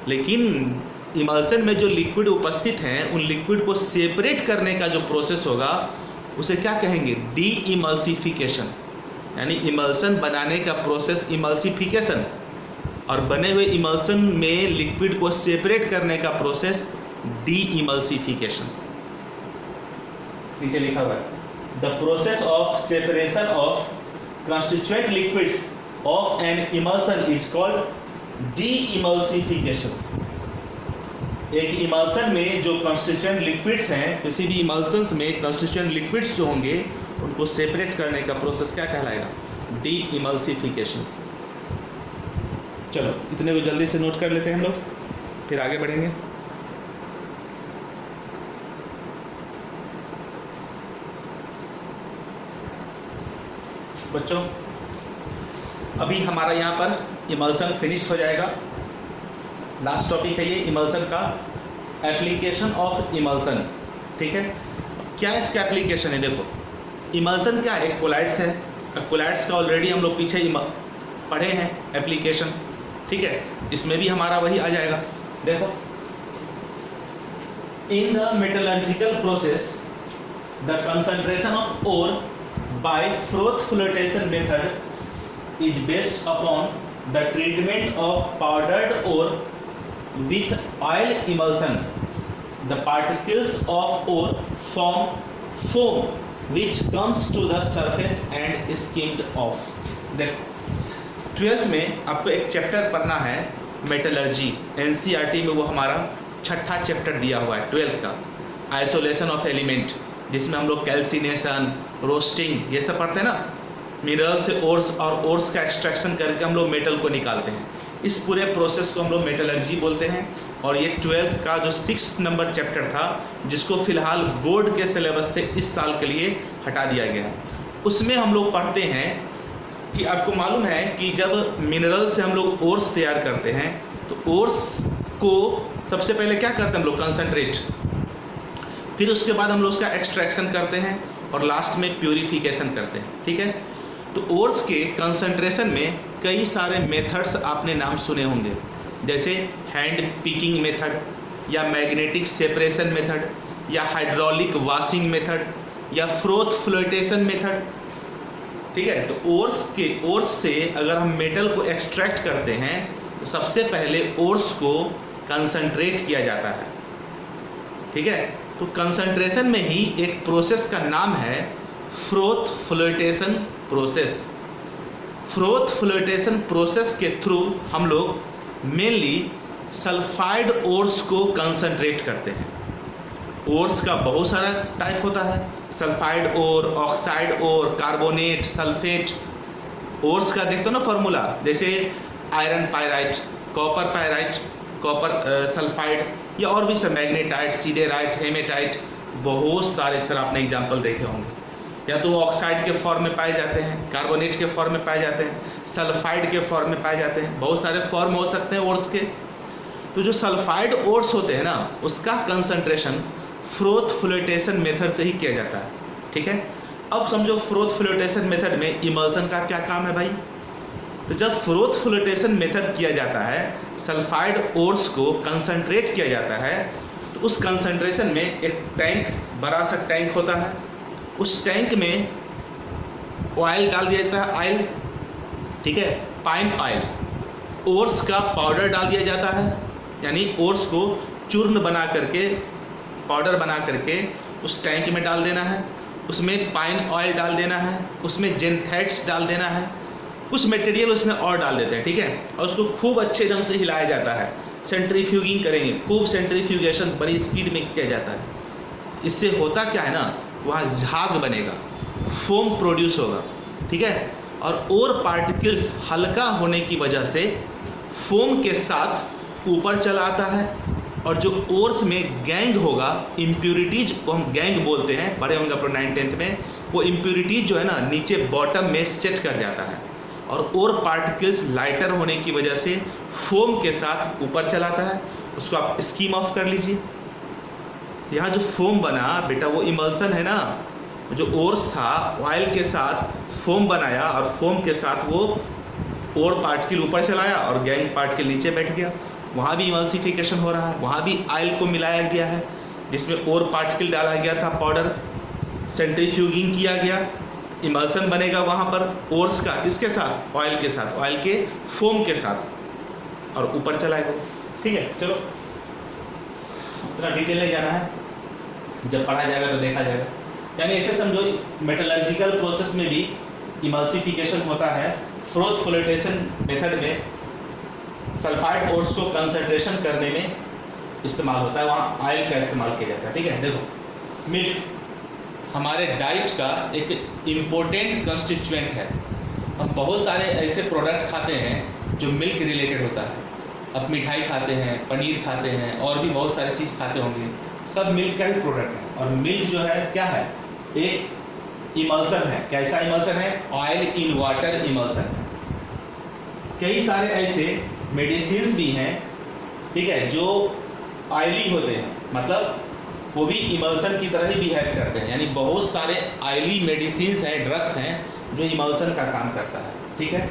लेकिन इमल्सन में जो लिक्विड उपस्थित हैं उन लिक्विड को सेपरेट करने का जो प्रोसेस होगा उसे क्या कहेंगे? D emulsification. यानी इमल्सन बनाने का प्रोसेस इमल्सिफिकेशन, और बने हुए इमल्सन में लिक्विड को सेपरेट करने का प्रोसेस डी इमल्सिफिकेशन। नीचे लिखा हुआ है, the process of separation of constituent liquids of an emulsion is called demulsification. एक इमल्सन में जो कंस्टिट्यूएंट लिक्विड्स हैं, किसी भी इमल्सन्स में कंस्टिट्यूएंट लिक्विड्स जो होंगे उनको सेपरेट करने का प्रोसेस क्या कहलाएगा? D emulsification. चलो इतने को जल्दी से नोट कर लेते हैं हम लोग, फिर आगे बढ़ेंगे। बच्चों, अभी हमारा यहाँ पर इमल्सन फिनिश हो जाएगा। लास्ट टॉपिक है ये इमल्सन का, एप्लीकेशन ऑफ इमल्सन। ठीक है, क्या इसका एप्लीकेशन है? देखो, इमल्सन क्या है? कोलाइड्स है। कोलाइड्स का ऑलरेडी हम लोग पीछे पढ़े हैं एप्लीकेशन। ठीक है, इसमें भी हमारा वही आ जाएगा। देखो, in the metallurgical process the concentration of ore by froth flotation method is based upon the treatment of powdered ore with oil emulsion. The particles of ore form foam which comes to the surface and is skimmed off. देखो, 12th में आपको एक chapter पढ़ना है metallurgy. NCERT में वो हमारा छठा चैप्टर दिया हुआ है 12th का, आइसोलेशन ऑफ एलिमेंट, जिसमें हम लोग कैल्सिनेशन, रोस्टिंग ये सब पढ़ते हैं ना। मिनरल से ओर्स और ओर्स का एक्सट्रैक्शन करके हम लोग मेटल को निकालते हैं। इस पूरे प्रोसेस को हम लोग मेटलर्जी बोलते हैं। और ये 12th का जो 6th नंबर चैप्टर था, जिसको फिलहाल बोर्ड के सिलेबस से इस साल के लिए हटा दिया गया, उसमें हम लोग पढ़ते हैं कि आपको मालूम है कि जब मिनरल से हम लोग ओर्स तैयार करते हैं तो ओर्स को सबसे पहले क्या करते हैं हम लोग? कंसनट्रेट, फिर उसके बाद हम लोग उसका एक्सट्रैक्शन करते हैं और लास्ट में प्यूरिफिकेशन करते हैं। ठीक है, तो ओर्स के कंसंट्रेशन में कई सारे मेथड्स आपने नाम सुने होंगे, जैसे हैंड पिकिंग मेथड, या मैग्नेटिक सेपरेशन मेथड, या हाइड्रोलिक वॉशिंग मेथड, या फ्रोथ फ्लोटेशन मेथड। ठीक है, तो ओर्स से अगर हम मेटल को एक्सट्रैक्ट करते हैं तो सबसे पहले ओर्स को कंसंट्रेट किया जाता है। ठीक है, तो कंसंट्रेशन में ही एक प्रोसेस का नाम है froth flotation process. Froth flotation process के थ्रू हम लोग मेनली सल्फाइड ओर्स को कंसंट्रेट करते हैं। ओर्स का बहुत सारा टाइप होता है, सल्फाइड ओर, ऑक्साइड ओर, कार्बोनेट, सल्फेट। ओर्स का देखते हो ना फॉर्मूला, जैसे iron pyrite, copper pyrite, copper sulphide, या और भी सब, मैग्नेटाइट, सीडेराइट, हेमेटाइट, बहुत सारे इस तरह आपने एग्जाम्पल देखे होंगे। या तो वो ऑक्साइड के फॉर्म में पाए जाते हैं, कार्बोनेट के फॉर्म में पाए जाते हैं, सल्फाइड के फॉर्म में पाए जाते हैं, बहुत सारे फॉर्म हो सकते हैं ओर्स के। तो जो सल्फाइड ओर्स होते हैं ना, उसका कंसंट्रेशन फ्रोथ फ्लोटेशन मेथड से ही किया जाता है। ठीक है, अब समझो फ्रोथ फ्लोटेशन मेथड में इमल्सन का क्या काम है भाई? तो जब फ्रोथ फ्लोटेशन मेथड किया जाता है, सल्फाइड ओर्स को कंसंट्रेट किया जाता है, तो उस कंसंट्रेशन में एक टैंक, बड़ा सा टैंक होता है, उस टैंक में ऑयल डाल दिया जाता है, ऑयल। ठीक है, पाइन ऑयल। ओर्स का पाउडर डाल दिया जाता है, यानी ओर्स को चूर्ण बना करके, पाउडर बना करके उस टैंक में डाल देना है, उसमें पाइन ऑयल डाल देना है, उसमें जेंथेट्स डाल देना है, कुछ मटेरियल उसमें और डाल देते हैं। ठीक है, और उसको खूब अच्छे ढंग से हिलाया जाता है, सेंट्रीफ्यूगिंग करेंगे, खूब सेंट्रीफ्यूगेशन बड़ी स्पीड में किया जाता है। इससे होता क्या है ना, वहाँ झाग बनेगा, फोम प्रोड्यूस होगा, ठीक है। और पार्टिकल्स हल्का होने की वजह से फोम के साथ ऊपर चला आता है, और जो ओर्स में गैंग होगा, इम्प्यूरिटीज को हम गैंग बोलते हैं, बड़े होंगे अपने 9th-10th में, वो इम्प्यूरिटीज जो है ना नीचे बॉटम में सेट कर जाता है, और पार्टिकल्स लाइटर होने की वजह से फोम के साथ ऊपर चलाता है। उसको आप स्कीम ऑफ कर लीजिए। यहाँ जो फोम बना बेटा वो इमल्सन है ना, जो ओर्स था ऑयल के साथ फोम बनाया, और फोम के साथ वो ओर पार्टिकल ऊपर चलाया और गैंग पार्टिकल नीचे बैठ गया। वहाँ भी इमल्सिफिकेशन हो रहा है, वहाँ भी ऑयल को मिलाया गया है, जिसमें ओर पार्टिकल डाला गया था, पाउडर सेंट्रीफ्यूगिंग किया गया, इमल्सन बनेगा वहाँ पर ओर्स का, किसके साथ, ऑयल के साथ, ऑयल के फोम के साथ, और ऊपर चलाएगा। ठीक है, चलो उतना डिटेल नहीं जाना है, जब पढ़ा जाएगा तो देखा जाएगा। यानी ऐसे समझो मेटलर्जिकल प्रोसेस में भी इमल्सिफिकेशन होता है। फ्रोथ फ्लोटेशन मेथड में सल्फाइड ओर्स को कंसंट्रेशन करने में इस्तेमाल होता है, वहाँ ऑयल का इस्तेमाल किया जाता है। ठीक है, देखो मिल्क हमारे डाइट का एक इम्पोर्टेंट कंस्टिट्यूएंट है। हम बहुत सारे ऐसे प्रोडक्ट खाते हैं जो मिल्क रिलेटेड होता है। अब मिठाई खाते हैं, पनीर खाते हैं, और भी बहुत सारी चीज़ खाते होंगे, सब मिल्क का ही प्रोडक्ट है। और मिल्क जो है क्या है, एक इमल्सन है। कैसा इमल्सन है, ऑयल इन वाटर इमल्सन है। कई सारे ऐसे मेडिसिन्स भी हैं, ठीक है, जो ऑयली होते हैं, मतलब वो भी इमल्सन की तरह ही बिहेव करते हैं। यानी बहुत सारे ऑयली मेडिसिन्स हैं, ड्रग्स हैं जो इमल्सन का काम करता है। ठीक है,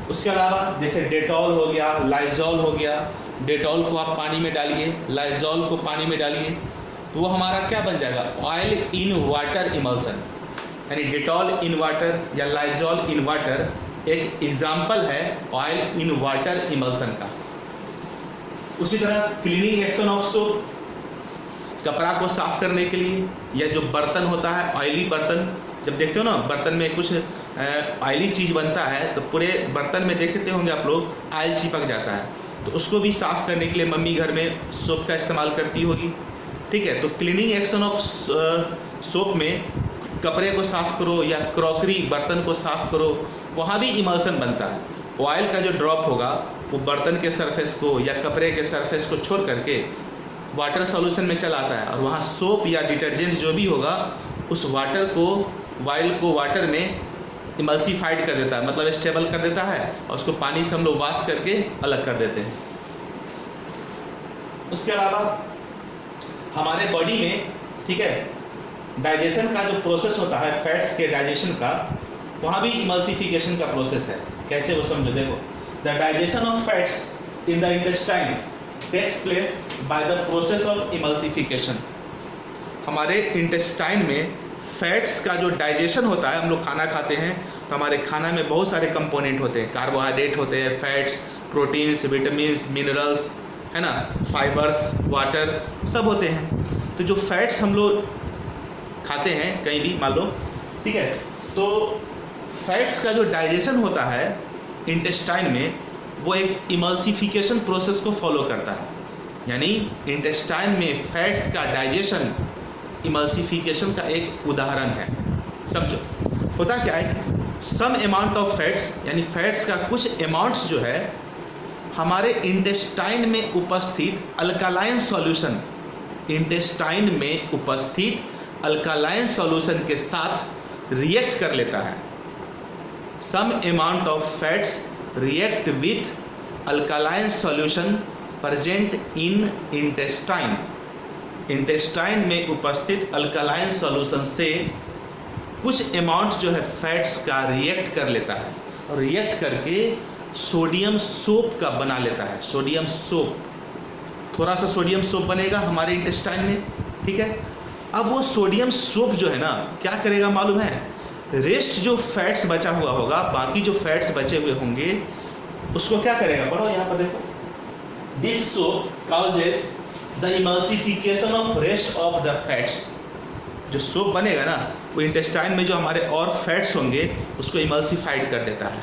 उसके अलावा जैसे डेटॉल हो गया, लाइजॉल हो गया। डेटॉल को आप पानी में डालिए, लाइजॉल को पानी में डालिए, तो वो हमारा क्या बन जाएगा, ऑयल इन वाटर इमल्सन। यानी डेटॉल इन वाटर या लाइजॉल इन वाटर एक एग्जाम्पल है ऑयल इन वाटर इमल्सन का। उसी तरह क्लीनिंग एक्शन ऑफ सोप, कपड़ा को साफ करने के लिए, या जो बर्तन होता है ऑयली बर्तन, जब देखते हो ना बर्तन में कुछ ऑयली चीज़ बनता है तो पूरे बर्तन में देखते होंगे आप लोग ऑयल चिपक जाता है, तो उसको भी साफ़ करने के लिए मम्मी घर में सोप का इस्तेमाल करती होगी। ठीक है, तो क्लीनिंग एक्शन ऑफ सोप में कपड़े को साफ़ करो या क्रॉकरी बर्तन को साफ़ करो, वहाँ भी इमल्सन बनता है। ऑयल का जो ड्रॉप होगा वो बर्तन के सरफेस को या कपड़े के सरफेस को छोड़ करके वाटर सॉल्यूशन में चला आता है, और वहाँ सोप या डिटर्जेंट जो भी होगा उस वाटर को, ऑयल को वाटर में इमल्सिफाइड कर देता है, मतलब स्टेबल कर देता है, और उसको पानी से हम लोग वॉश करके अलग कर देते हैं। उसके अलावा हमारे बॉडी में, ठीक है, डाइजेशन का जो प्रोसेस होता है, फैट्स के डाइजेशन का, वहाँ भी इमल्सिफिकेशन का प्रोसेस है। कैसे वो समझो, देखो, the digestion of fats in the intestine takes place by the process of emulsification. हमारे इंटेस्टाइन में फैट्स का जो डाइजेशन होता है, हम लोग खाना खाते हैं तो हमारे खाना में बहुत सारे कंपोनेंट होते हैं, कार्बोहाइड्रेट होते हैं, फैट्स, प्रोटीन्स, विटामिन्स, मिनरल्स, है ना, फाइबर्स, वाटर, सब होते हैं। तो जो फैट्स हम लोग खाते हैं कहीं भी मान लो, ठीक है, तो फैट्स का जो डाइजेशन होता है इंटेस्टाइन में, वो एक इमल्सिफिकेशन प्रोसेस को फॉलो करता है। यानी इंटेस्टाइन में फैट्स का डाइजेशन इमल्सिफिकेशन का एक उदाहरण है। समझो होता क्या है, सम अमाउंट ऑफ फैट्स, यानी फैट्स का कुछ अमाउंट्स जो है हमारे इंटेस्टाइन में उपस्थित अल्कालाइन सॉल्यूशन, इंटेस्टाइन में उपस्थित अल्कालाइन सॉल्यूशन के साथ रिएक्ट कर लेता है। Some amount of fats react with alkaline solution present in intestine. Intestine में उपस्थित अल्कालाइन सॉल्यूशन से कुछ अमाउंट जो है फैट्स का रिएक्ट कर लेता है, और रिएक्ट करके सोडियम सोप का बना लेता है। सोडियम सोप, थोड़ा सा सोडियम सोप बनेगा हमारे इंटेस्टाइन में, ठीक है। अब वो सोडियम सोप जो है ना क्या करेगा मालूम है, रेस्ट जो फैट्स बचा हुआ होगा, बाकी जो फैट्स बचे हुए होंगे उसको क्या करेगा, पढ़ो यहाँ पर देखो, this soap causes the emulsification of rest of the fats. जो सोप बनेगा ना वो इंटेस्टाइन में जो हमारे और फैट्स होंगे उसको इमल्सिफाइड कर देता है,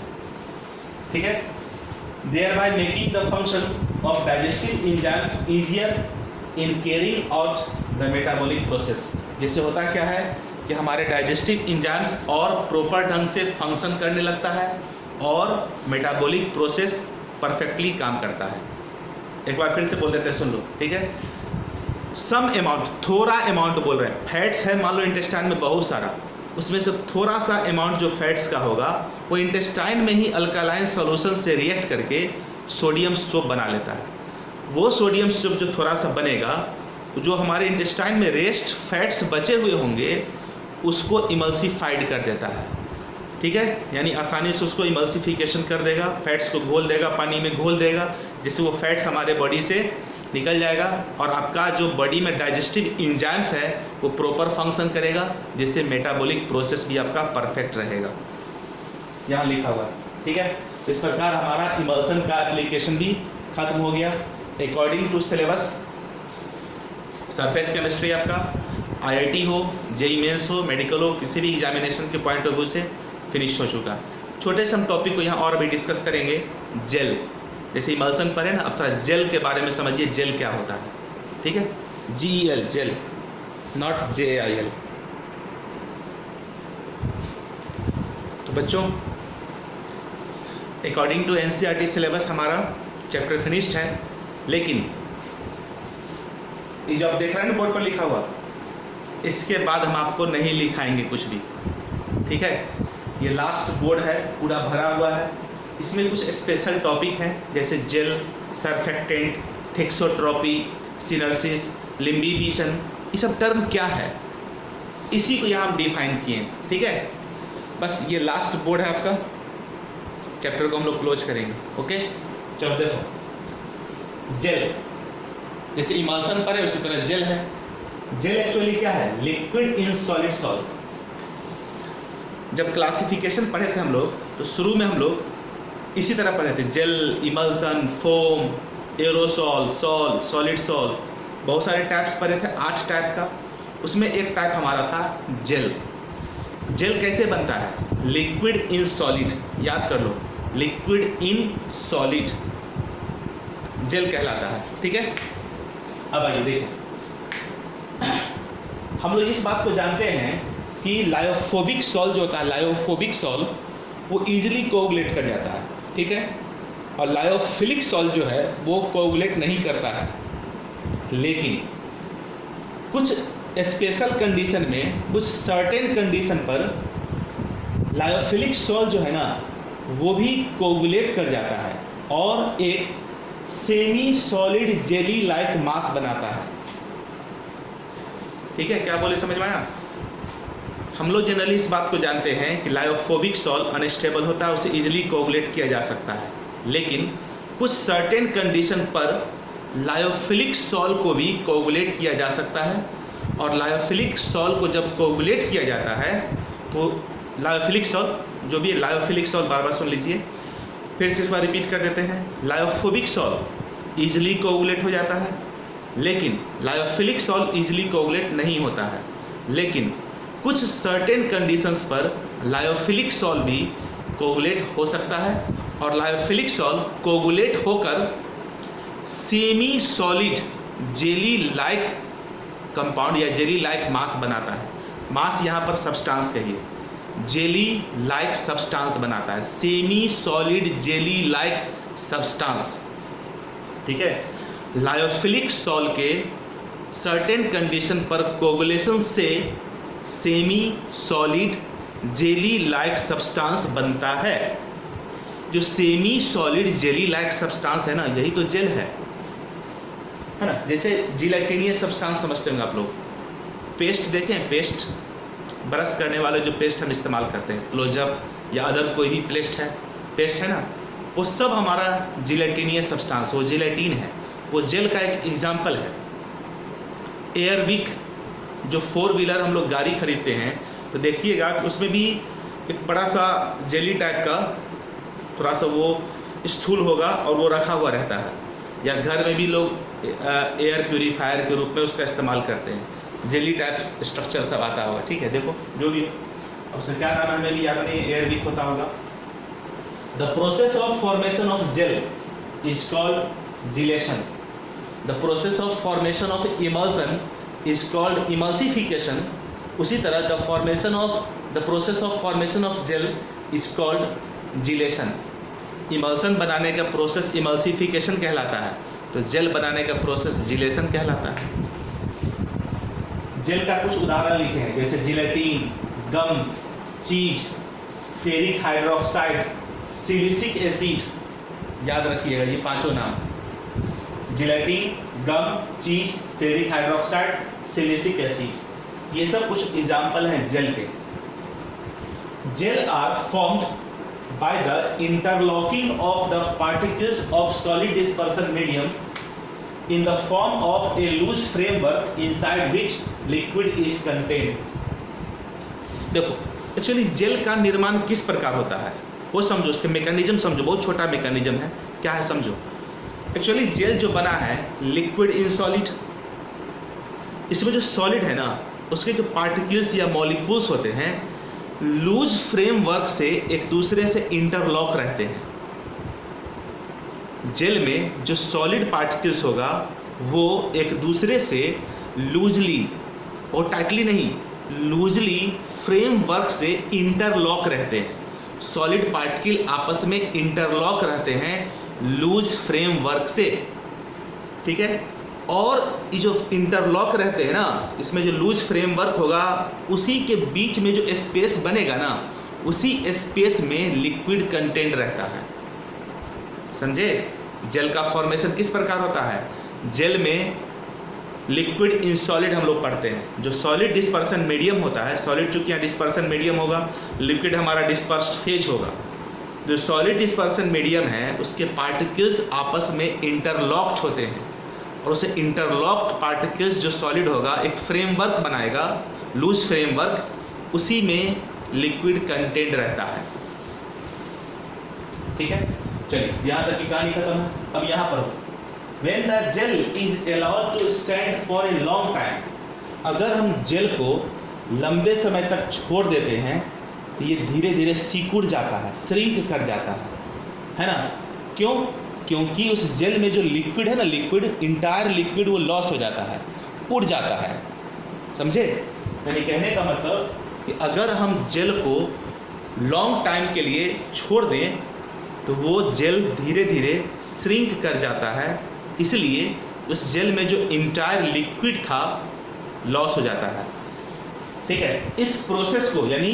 ठीक है। Thereby making the function of digestive enzymes easier in carrying out the metabolic process। जिससे होता क्या है कि हमारे डाइजेस्टिव एंजाइम्स और प्रॉपर ढंग से फंक्शन करने लगता है और मेटाबॉलिक प्रोसेस परफेक्टली काम करता है। एक बार फिर से बोल देते हैं, सुन लो, ठीक है। सम अमाउंट, थोड़ा अमाउंट बोल रहे हैं, फैट्स है मान लो इंटेस्टाइन में बहुत सारा, उसमें से थोड़ा सा अमाउंट जो फैट्स का होगा वो इंटेस्टाइन में ही अल्कालाइन सॉल्यूशन से रिएक्ट करके सोडियम सोप बना लेता है। वो सोडियम सोप जो थोड़ा सा बनेगा, जो हमारे इंटेस्टाइन में रेस्ट फैट्स बचे हुए होंगे उसको इमल्सिफाइड कर देता है, ठीक है। यानी आसानी से उसको इमल्सिफिकेशन कर देगा, फैट्स को घोल देगा, पानी में घोल देगा, जिससे वो फैट्स हमारे बॉडी से निकल जाएगा और आपका जो बॉडी में डाइजेस्टिव एंजाइम्स है वो प्रॉपर फंक्शन करेगा, जिससे मेटाबॉलिक प्रोसेस भी आपका परफेक्ट रहेगा। यहाँ लिखा हुआ है, ठीक है। तो इस प्रकार हमारा इमल्सन का एप्लीकेशन भी खत्म हो गया। According to syllabus surface chemistry आपका IIT हो, JEE मेंस हो, मेडिकल हो, किसी भी एग्जामिनेशन के पॉइंट ऑफ व्यू से फिनिश हो चुका। छोटे से हम टॉपिक को यहाँ और भी डिस्कस करेंगे। जेल, जैसे इमल्सन पर है ना, अब थोड़ा जेल के बारे में समझिए, जेल क्या होता है, ठीक है। GEL, gel, not JAIL। तो बच्चों अकॉर्डिंग टू NCERT सिलेबस हमारा चैप्टर फिनिश्ड है, लेकिन ये जो आप देख रहे हैं ना बोर्ड पर लिखा हुआ, इसके बाद हम आपको नहीं लिखाएंगे कुछ भी, ठीक है। ये लास्ट बोर्ड है, पूरा भरा हुआ है। इसमें कुछ स्पेशल टॉपिक हैं जैसे जेल, सरफेक्टेंट, थेक्सोट्रॉपी, सिनर्सिस, लिम्बिफिकेशन, ये सब टर्म क्या है इसी को यहाँ हम डिफाइन किए, ठीक है। बस ये लास्ट बोर्ड है आपका, चैप्टर को हम लोग क्लोज करेंगे, ओके। चलो देखो, जेल जैसे इमल्सन पर है उसी तरह जेल है। जेल एक्चुअली क्या है? Liquid in solid salt. जब क्लासिफिकेशन पढ़े थे हम लोग तो शुरू में हम लोग इसी तरह पढ़े थे, gel, emulsion, foam, aerosol, sol, solid sol, बहुत सारे टाइप्स पढ़े थे, 8 टाइप का। उसमें एक टाइप हमारा था जेल। जेल कैसे बनता है? लिक्विड इन सॉलिड, याद कर लो, लिक्विड इन सॉलिड जेल कहलाता है, ठीक है। अब आइए देखो, हम लोग इस बात को जानते हैं कि लायोफोबिक सॉल जो होता है, लायोफोबिक सॉल वो इजीली कोगुलेट कर जाता है, ठीक है। और लायोफिलिक सॉल जो है वो कोगुलेट नहीं करता है, लेकिन कुछ स्पेशल कंडीशन में, कुछ सर्टेन कंडीशन पर लायोफिलिक सॉल जो है ना वो भी कोगुलेट कर जाता है और एक semi solid jelly like mass बनाता है, ठीक है। क्या बोले, समझ में आया? हम लोग जनरली इस बात को जानते हैं कि लायोफोबिक सॉल अनस्टेबल होता है, उसे इजीली कोगुलेट किया जा सकता है, लेकिन कुछ सर्टेन कंडीशन पर लायोफिलिक सॉल को भी कोगुलेट किया जा सकता है। और लायोफिलिक सॉल को जब कोगुलेट किया जाता है तो लायोफिलिक सॉल जो भी है, लायोफिलिक सॉल बार बार सुन लीजिए, फिर से इस बार रिपीट कर देते हैं। लायोफोबिक सॉल ईजिली कोगुलेट हो जाता है, लेकिन लायोफिलिक सॉल ईजिली कोगुलेट नहीं होता है, लेकिन कुछ सर्टेन कंडीशंस पर लायोफिलिक सॉल भी कोगुलेट हो सकता है और लायोफिलिक सॉल कोगुलेट होकर semi solid jelly like compound या जेली लाइक मास बनाता है। मास यहाँ पर सब्सटेंस कहिए, जेली लाइक सब्सटेंस बनाता है, semi solid jelly like substance, ठीक है। लायोफिलिक सॉल के सर्टेन कंडीशन पर कोगुलेशन से semi solid jelly like substance बनता है। जो semi solid jelly like substance है ना, यही तो जेल है ना। जैसे जिलेटिनियस सब्सटेंस समझते होंगे आप लोग, पेस्ट देखें, पेस्ट ब्रश करने वाले जो पेस्ट हम इस्तेमाल करते हैं, क्लोजअप या अदर कोई भी पेस्ट है ना, वो सब हमारा जिलेटिनियस सब्सटेंस, वो जिलेटिन है, वो जेल का एक एग्जाम्पल है। एयरविक जो 4 व्हीलर हम लोग गाड़ी खरीदते हैं तो देखिएगा कि उसमें भी एक बड़ा सा जेली टाइप का थोड़ा सा वो स्थूल होगा और वो रखा हुआ रहता है, या घर में भी लोग एयर प्यूरीफायर के रूप में उसका इस्तेमाल करते हैं, जेली टाइप स्ट्रक्चर सब आता होगा, ठीक है। देखो जो भी उसका क्या नाम है हमें भी याद नहीं, एयरविक होता होगा। The process of formation of gel is called gelation. The process of formation of emulsion is called emulsification. उसी तरह the process of formation of gel is called gelation. Emulsion बनाने का प्रोसेस इमल्सिफिकेशन कहलाता है, तो jail बनाने का process जिलेशन कहलाता है। जेल का कुछ उदाहरण लिखे हैं, जैसे जिलेटिन, गम, चीज, फेरिक हाइड्रोक्साइड, सिलिसिक एसिड। याद रखिएगा ये पांचों नाम, जिलेटिन, गम, चीज, फेरिक हाइड्रोक्साइड, सिलिसिक एसिड, ये सब कुछ एग्जाम्पल हैं जेल के। Gel are formed by the interlocking of the particles of solid dispersion medium in the form of a loose framework inside which liquid is contained। देखो actually jail का निर्माण किस प्रकार होता है वो समझो, उसके मैकेनिज्म समझो, बहुत छोटा मैकेनिज्म है, क्या है समझो। एक्चुअली जेल जो बना है लिक्विड इन सॉलिड, इसमें जो सॉलिड है ना उसके जो पार्टिकल्स या मॉलिक्यूल्स होते हैं लूज फ्रेमवर्क से एक दूसरे से इंटरलॉक रहते हैं। जेल में जो सॉलिड पार्टिकल्स होगा वो एक दूसरे से लूजली और टाइटली नहीं, लूजली फ्रेमवर्क से इंटरलॉक रहते हैं। सॉलिड पार्टिकल आपस में इंटरलॉक रहते हैं लूज फ्रेमवर्क से, ठीक है। और ये जो इंटरलॉक रहते हैं ना, इसमें जो लूज फ्रेमवर्क होगा उसी के बीच में जो स्पेस बनेगा ना, उसी स्पेस में लिक्विड कंटेंट रहता है, समझे। जेल का फॉर्मेशन किस प्रकार होता है, जेल में लिक्विड इन सॉलिड हम लोग पढ़ते हैं। जो सॉलिड डिस्पर्सन मीडियम होता है, सॉलिड चूंकि यहाँ डिस्पर्सन मीडियम होगा, लिक्विड हमारा डिस्पर्स्ड फेज होगा। जो सॉलिड डिस्पर्सन मीडियम है उसके पार्टिकल्स आपस में इंटरलॉक्ड होते हैं और उसे इंटरलॉक्ड पार्टिकल्स जो सॉलिड होगा एक फ्रेमवर्क बनाएगा, लूज फ्रेमवर्क, उसी में लिक्विड कंटेंट रहता है, ठीक है। चलिए यहाँ तक की कहानी खत्म है। अब यहाँ पर When the gel is allowed to stand for a long time, अगर हम जेल को लंबे समय तक छोड़ देते हैं तो ये धीरे धीरे सिकुड़ जाता है, श्रिंक कर जाता है ना। क्यों? क्योंकि उस जेल में जो लिक्विड है ना, लिक्विड इंटायर लिक्विड वो लॉस हो जाता है, उड़ जाता है, समझे। यानी कहने का मतलब कि अगर हम जेल को लॉन्ग टाइम के लिए छोड़ दें तो वो जेल धीरे धीरे श्रिंक कर जाता है, इसलिए उस जेल में जो इंटायर लिक्विड था लॉस हो जाता है, ठीक है। इस प्रोसेस को यानी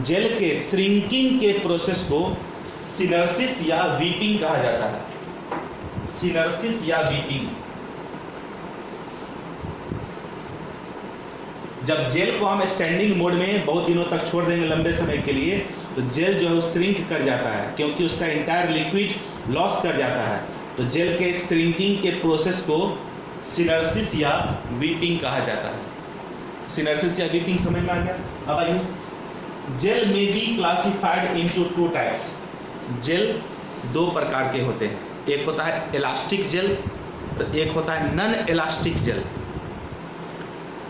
जेल के श्रिंकिंग के प्रोसेस को सिनर्सिस या वीपिंग कहा जाता है, सिनर्सिस या वीपिंग। जब जेल को हम स्टैंडिंग मोड में बहुत दिनों तक छोड़ देंगे लंबे समय के लिए तो जेल जो है वो श्रिंक कर जाता है, क्योंकि उसका इंटायर लिक्विड लॉस कर जाता है। तो जेल के श्रिंकिंग के प्रोसेस को सिनर्सिस या वीपिंग कहा जाता है। सिनर्सिस या वीपिंग समझ में आ गया। अब आइए, जेल में be classified into two types. Gel दो प्रकार के होते हैं, एक होता है इलास्टिक जेल और एक होता है नॉन इलास्टिक जेल।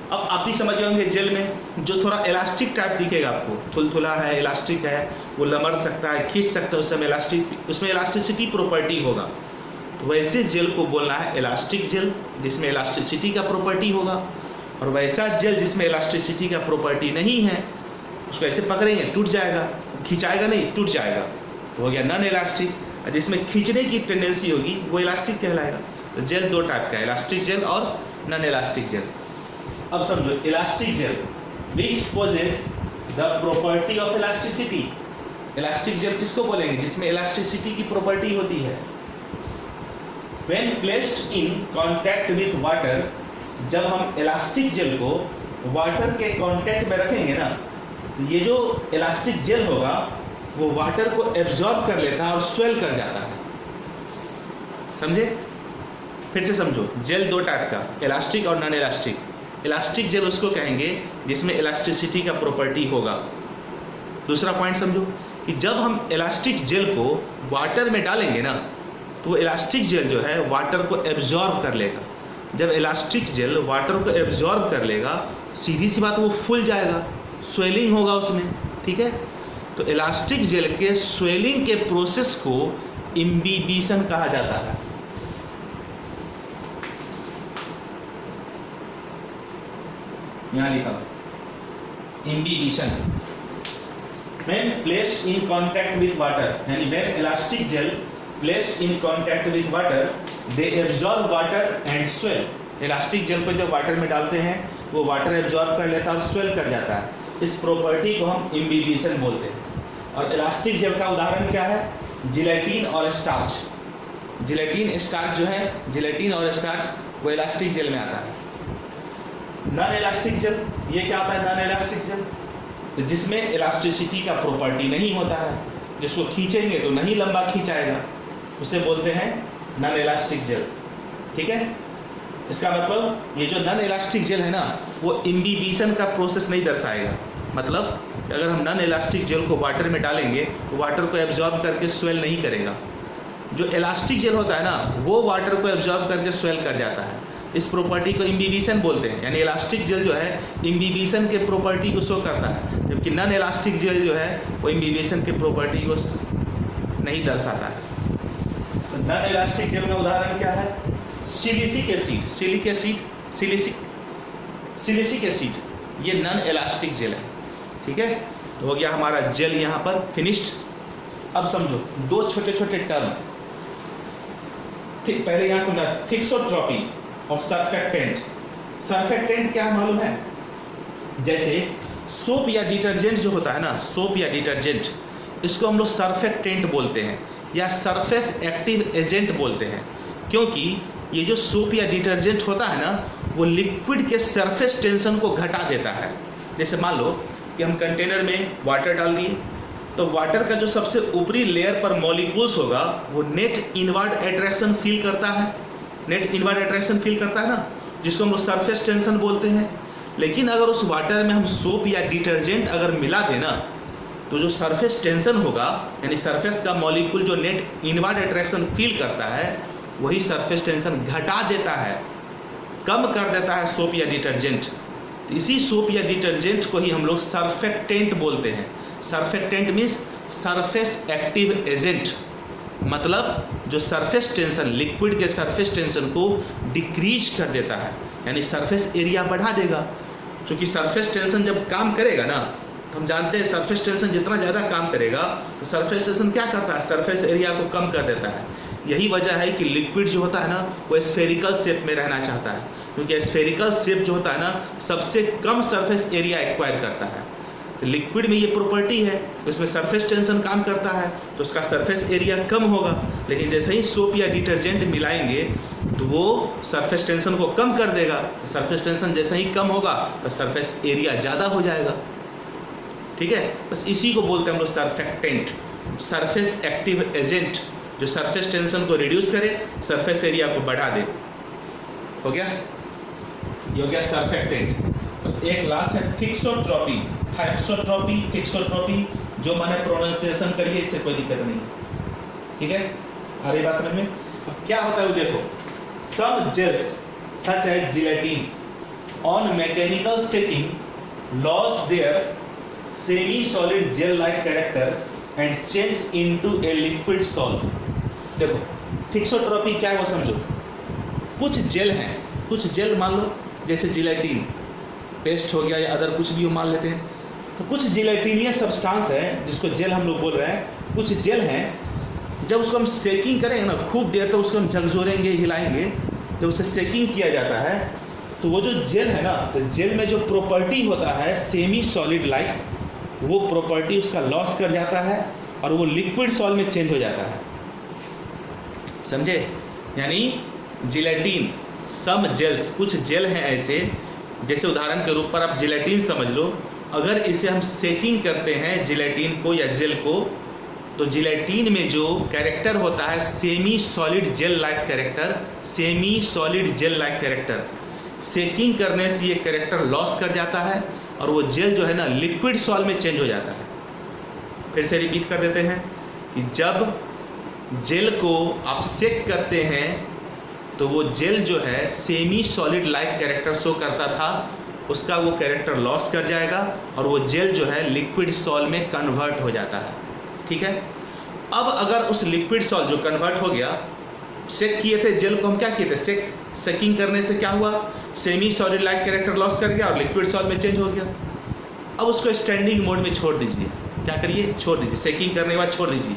अब आप भी समझ होंगे जेल में जो थोड़ा इलास्टिक टाइप दिखेगा आपको, थुलथुला है, इलास्टिक है, वो लमड़ सकता है, खींच सकता है, उसमें इलास्टिसिटी प्रॉपर्टी होगा, तो वैसे जेल को बोलना है इलास्टिक जेल जिसमें इलास्टिसिटी का प्रॉपर्टी होगा। और वैसा जेल जिसमें इलास्टिसिटी का प्रॉपर्टी नहीं है उसको ऐसे पकड़ेंगे टूट जाएगा, खिंचाएगा नहीं, टूट जाएगा, तो हो गया नॉन इलास्टिक। जिसमें खींचने की टेंडेंसी होगी वो इलास्टिक कहलाएगा। तो जेल दो टाइप का है, इलास्टिक जेल और नॉन इलास्टिक जेल। अब समझो, elastic gel which possess the property of elasticity. Elastic gel किसको बोलेंगे? जिसमें इलास्टिसिटी की प्रॉपर्टी होती है। When placed in contact with water, जब हम इलास्टिक जेल को वाटर के कांटेक्ट में रखेंगे ना, ये जो इलास्टिक जेल होगा वो वाटर को एब्जॉर्ब कर लेता है और स्वेल कर जाता है, समझे। फिर से समझो, जेल दो टाइप का, इलास्टिक और नॉन इलास्टिक। इलास्टिक जेल उसको कहेंगे जिसमें इलास्टिसिटी का प्रॉपर्टी होगा। दूसरा पॉइंट समझो कि जब हम इलास्टिक जेल को वाटर में डालेंगे ना तो वो इलास्टिक जेल जो है वाटर को एब्जॉर्ब कर लेगा। जब इलास्टिक जेल वाटर को एब्जॉर्ब कर लेगा, सीधी सी बात वो फूल जाएगा, स्वेलिंग होगा उसमें, ठीक है। तो इलास्टिक जेल के स्वेलिंग के प्रोसेस को इम्बिबिशन कहा जाता है। यहाँ लिखा imbibition, when placed in contact with water, यानी when elastic gel placed in contact with water, they absorb water and swell. Elastic gel को जब वाटर में डालते हैं वो वाटर एब्जॉर्ब कर लेता है और स्वेल कर जाता है, इस प्रॉपर्टी को हम इम्बिबिशन बोलते हैं। और इलास्टिक जेल का उदाहरण क्या है? जिलेटिन और स्टार्च। जिलेटिन स्टार्च जो है, जिलेटिन और स्टार्च वो इलास्टिक जेल में आता है। नॉन इलास्टिक जेल, ये क्या होता है? नॉन इलास्टिक जेल तो जिसमें इलास्टिसिटी का प्रॉपर्टी नहीं होता है, जिसको खींचेंगे तो नहीं लंबा खींचाएगा, उसे बोलते हैं नॉन इलास्टिक जेल। ठीक है, इसका मतलब ये जो नॉन इलास्टिक जेल है ना, वो इम्बिबिशन का प्रोसेस नहीं दर्शाएगा। मतलब अगर हम नॉन इलास्टिक जेल को वाटर में डालेंगे तो वाटर को एब्जॉर्ब करके स्वेल नहीं करेगा। जो इलास्टिक जेल होता है ना, वो वाटर को एब्जॉर्ब करके स्वेल कर जाता है, इस प्रॉपर्टी को इम्बिबिशन बोलते हैं। यानी इलास्टिक जेल जो है इम्बिबिशन के प्रॉपर्टी को शो करता है, जबकि नॉन इलास्टिक जेल जो है वो इम्बिबिशन के प्रॉपर्टी को नहीं दर्शाता है। तो नॉन इलास्टिक जेल का उदाहरण क्या है? सिलिसिक एसिड, सिलिसिक एसिड ये नॉन इलास्टिक जेल है। ठीक है, तो हो गया हमारा जेल यहाँ पर फिनिश्ड। अब समझो दो छोटे छोटे टर्म, ठीक पहले यहाँ समझा थिक्सोट्रॉपी और सर्फेक्टेंट। सर्फेक्टेंट क्या मालूम है? जैसे सोप या डिटर्जेंट जो होता है ना, सोप या डिटर्जेंट, इसको हम लोग सर्फेक्टेंट बोलते हैं या सरफेस एक्टिव एजेंट बोलते हैं, क्योंकि ये जो सोप या डिटर्जेंट होता है ना, वो लिक्विड के सरफेस टेंशन को घटा देता है। जैसे मान लो कि हम कंटेनर में वाटर डाल दिए, तो वाटर का जो सबसे ऊपरी लेयर पर मॉलिक्यूल्स होगा वो नेट इनवर्ड अट्रैक्शन फील करता है, नेट इनवर्ड अट्रैक्शन फील करता है ना, जिसको हम लोग सरफेस टेंशन बोलते हैं। लेकिन अगर उस वाटर में हम सोप या डिटर्जेंट अगर मिला देना, तो जो सरफेस टेंशन होगा, यानी सरफेस का मॉलिक्यूल जो नेट इनवर्ड अट्रैक्शन फील करता है, वही सरफेस टेंशन घटा देता है, कम कर देता है सोप या डिटर्जेंट। तो इसी सोप या डिटर्जेंट को ही हम लोग सर्फेक्टेंट बोलते हैं। Surfactant means surface active agent, मतलब जो सरफेस टेंशन, लिक्विड के सरफेस टेंशन को डिक्रीज कर देता है, यानी सरफेस एरिया बढ़ा देगा। क्योंकि सरफेस टेंशन जब काम करेगा ना, तो हम जानते हैं सरफेस टेंशन जितना ज़्यादा काम करेगा तो सरफेस टेंशन क्या करता है? सरफेस एरिया को कम कर देता है। यही वजह है कि लिक्विड जो होता है ना, वो स्फेरिकल शेप में रहना चाहता है, क्योंकि स्फेरिकल शेप जो होता है ना, सबसे कम सरफेस एरिया एक्वायर करता है। तो लिक्विड में ये प्रॉपर्टी है, उसमें सरफेस टेंशन काम करता है तो उसका सरफेस एरिया कम होगा। लेकिन जैसे ही सोप या डिटर्जेंट मिलाएंगे तो वो सरफेस टेंशन को कम कर देगा। सरफेस टेंशन जैसे ही कम होगा तो सरफेस एरिया ज़्यादा हो जाएगा। ठीक है, बस इसी को बोलते हैं हम लोग सर्फेक्टेंट, सरफेस एक्टिव एजेंट, जो सरफेस टेंशन को रिड्यूस करे, सरफेस एरिया को बढ़ा दे। हो गया, ये हो गया सर्फेक्टेंट। तो एक लास्ट है थिक्सोट्रॉपी, थैक्सोट्रॉपी, थिक्सोट्रॉपी, जो मैंने प्रोनाउंसिएशन करिए, इससे कोई दिक्कत नहीं। ठीक है, आ रही बात समझ में? अब क्या होता है वो देखो, some gels such as gelatin on mechanical setting lose their semi solid gel like character and change into a liquid sol. देखो थिक्सोट्रॉपी क्या है वो समझो। कुछ जेल हैं, कुछ जेल मान लो जैसे जिलेटिन पेस्ट हो गया या अदर कुछ भी मान लेते हैं, तो कुछ जिलेटिनियस सब्सटेंस है जिसको जेल हम लोग बोल रहे हैं। कुछ जेल हैं, जब उसको हम सेकिंग करेंगे ना, खूब देर तक उसको हम झकझोरेंगे, हिलाएंगे, जब उसे सेकिंग किया जाता है तो वो जो जेल है ना, तो जेल में जो प्रॉपर्टी होता है सेमी सॉलिड लाइक, वो प्रॉपर्टी उसका लॉस कर जाता है और वो लिक्विड सॉल्ट में चेंज हो जाता है। समझे? यानी जिलेटिन, सम जेल्स, कुछ जेल हैं ऐसे, जैसे उदाहरण के रूप पर आप जिलेटिन समझ लो। अगर इसे हम सेकिंग करते हैं जिलेटिन को या जेल को, तो जिलेटिन में जो कैरेक्टर होता है semi solid gel like character, semi solid gel like character, shaking करने से ये कैरेक्टर लॉस कर जाता है और वो जेल जो है ना लिक्विड सॉल्ट में चेंज हो जाता है। फिर से रिपीट कर देते हैं कि जब जेल को आप सेक करते हैं तो वो जेल जो है semi solid like character show करता था, उसका वो कैरेक्टर लॉस कर जाएगा और वो जेल जो है लिक्विड सॉल्ट में कन्वर्ट हो जाता है। ठीक है, अब अगर उस लिक्विड सॉल्ट जो कन्वर्ट हो गया, सेक किए थे जेल को हम, क्या किए थे? सेकिंग करने से क्या हुआ semi solid like character loss कर गया और लिक्विड सॉल्व में चेंज हो गया। अब उसको स्टैंडिंग मोड में छोड़ दीजिए। क्या करिए? छोड़ दीजिए। सेकिंग करने के बाद छोड़ दीजिए।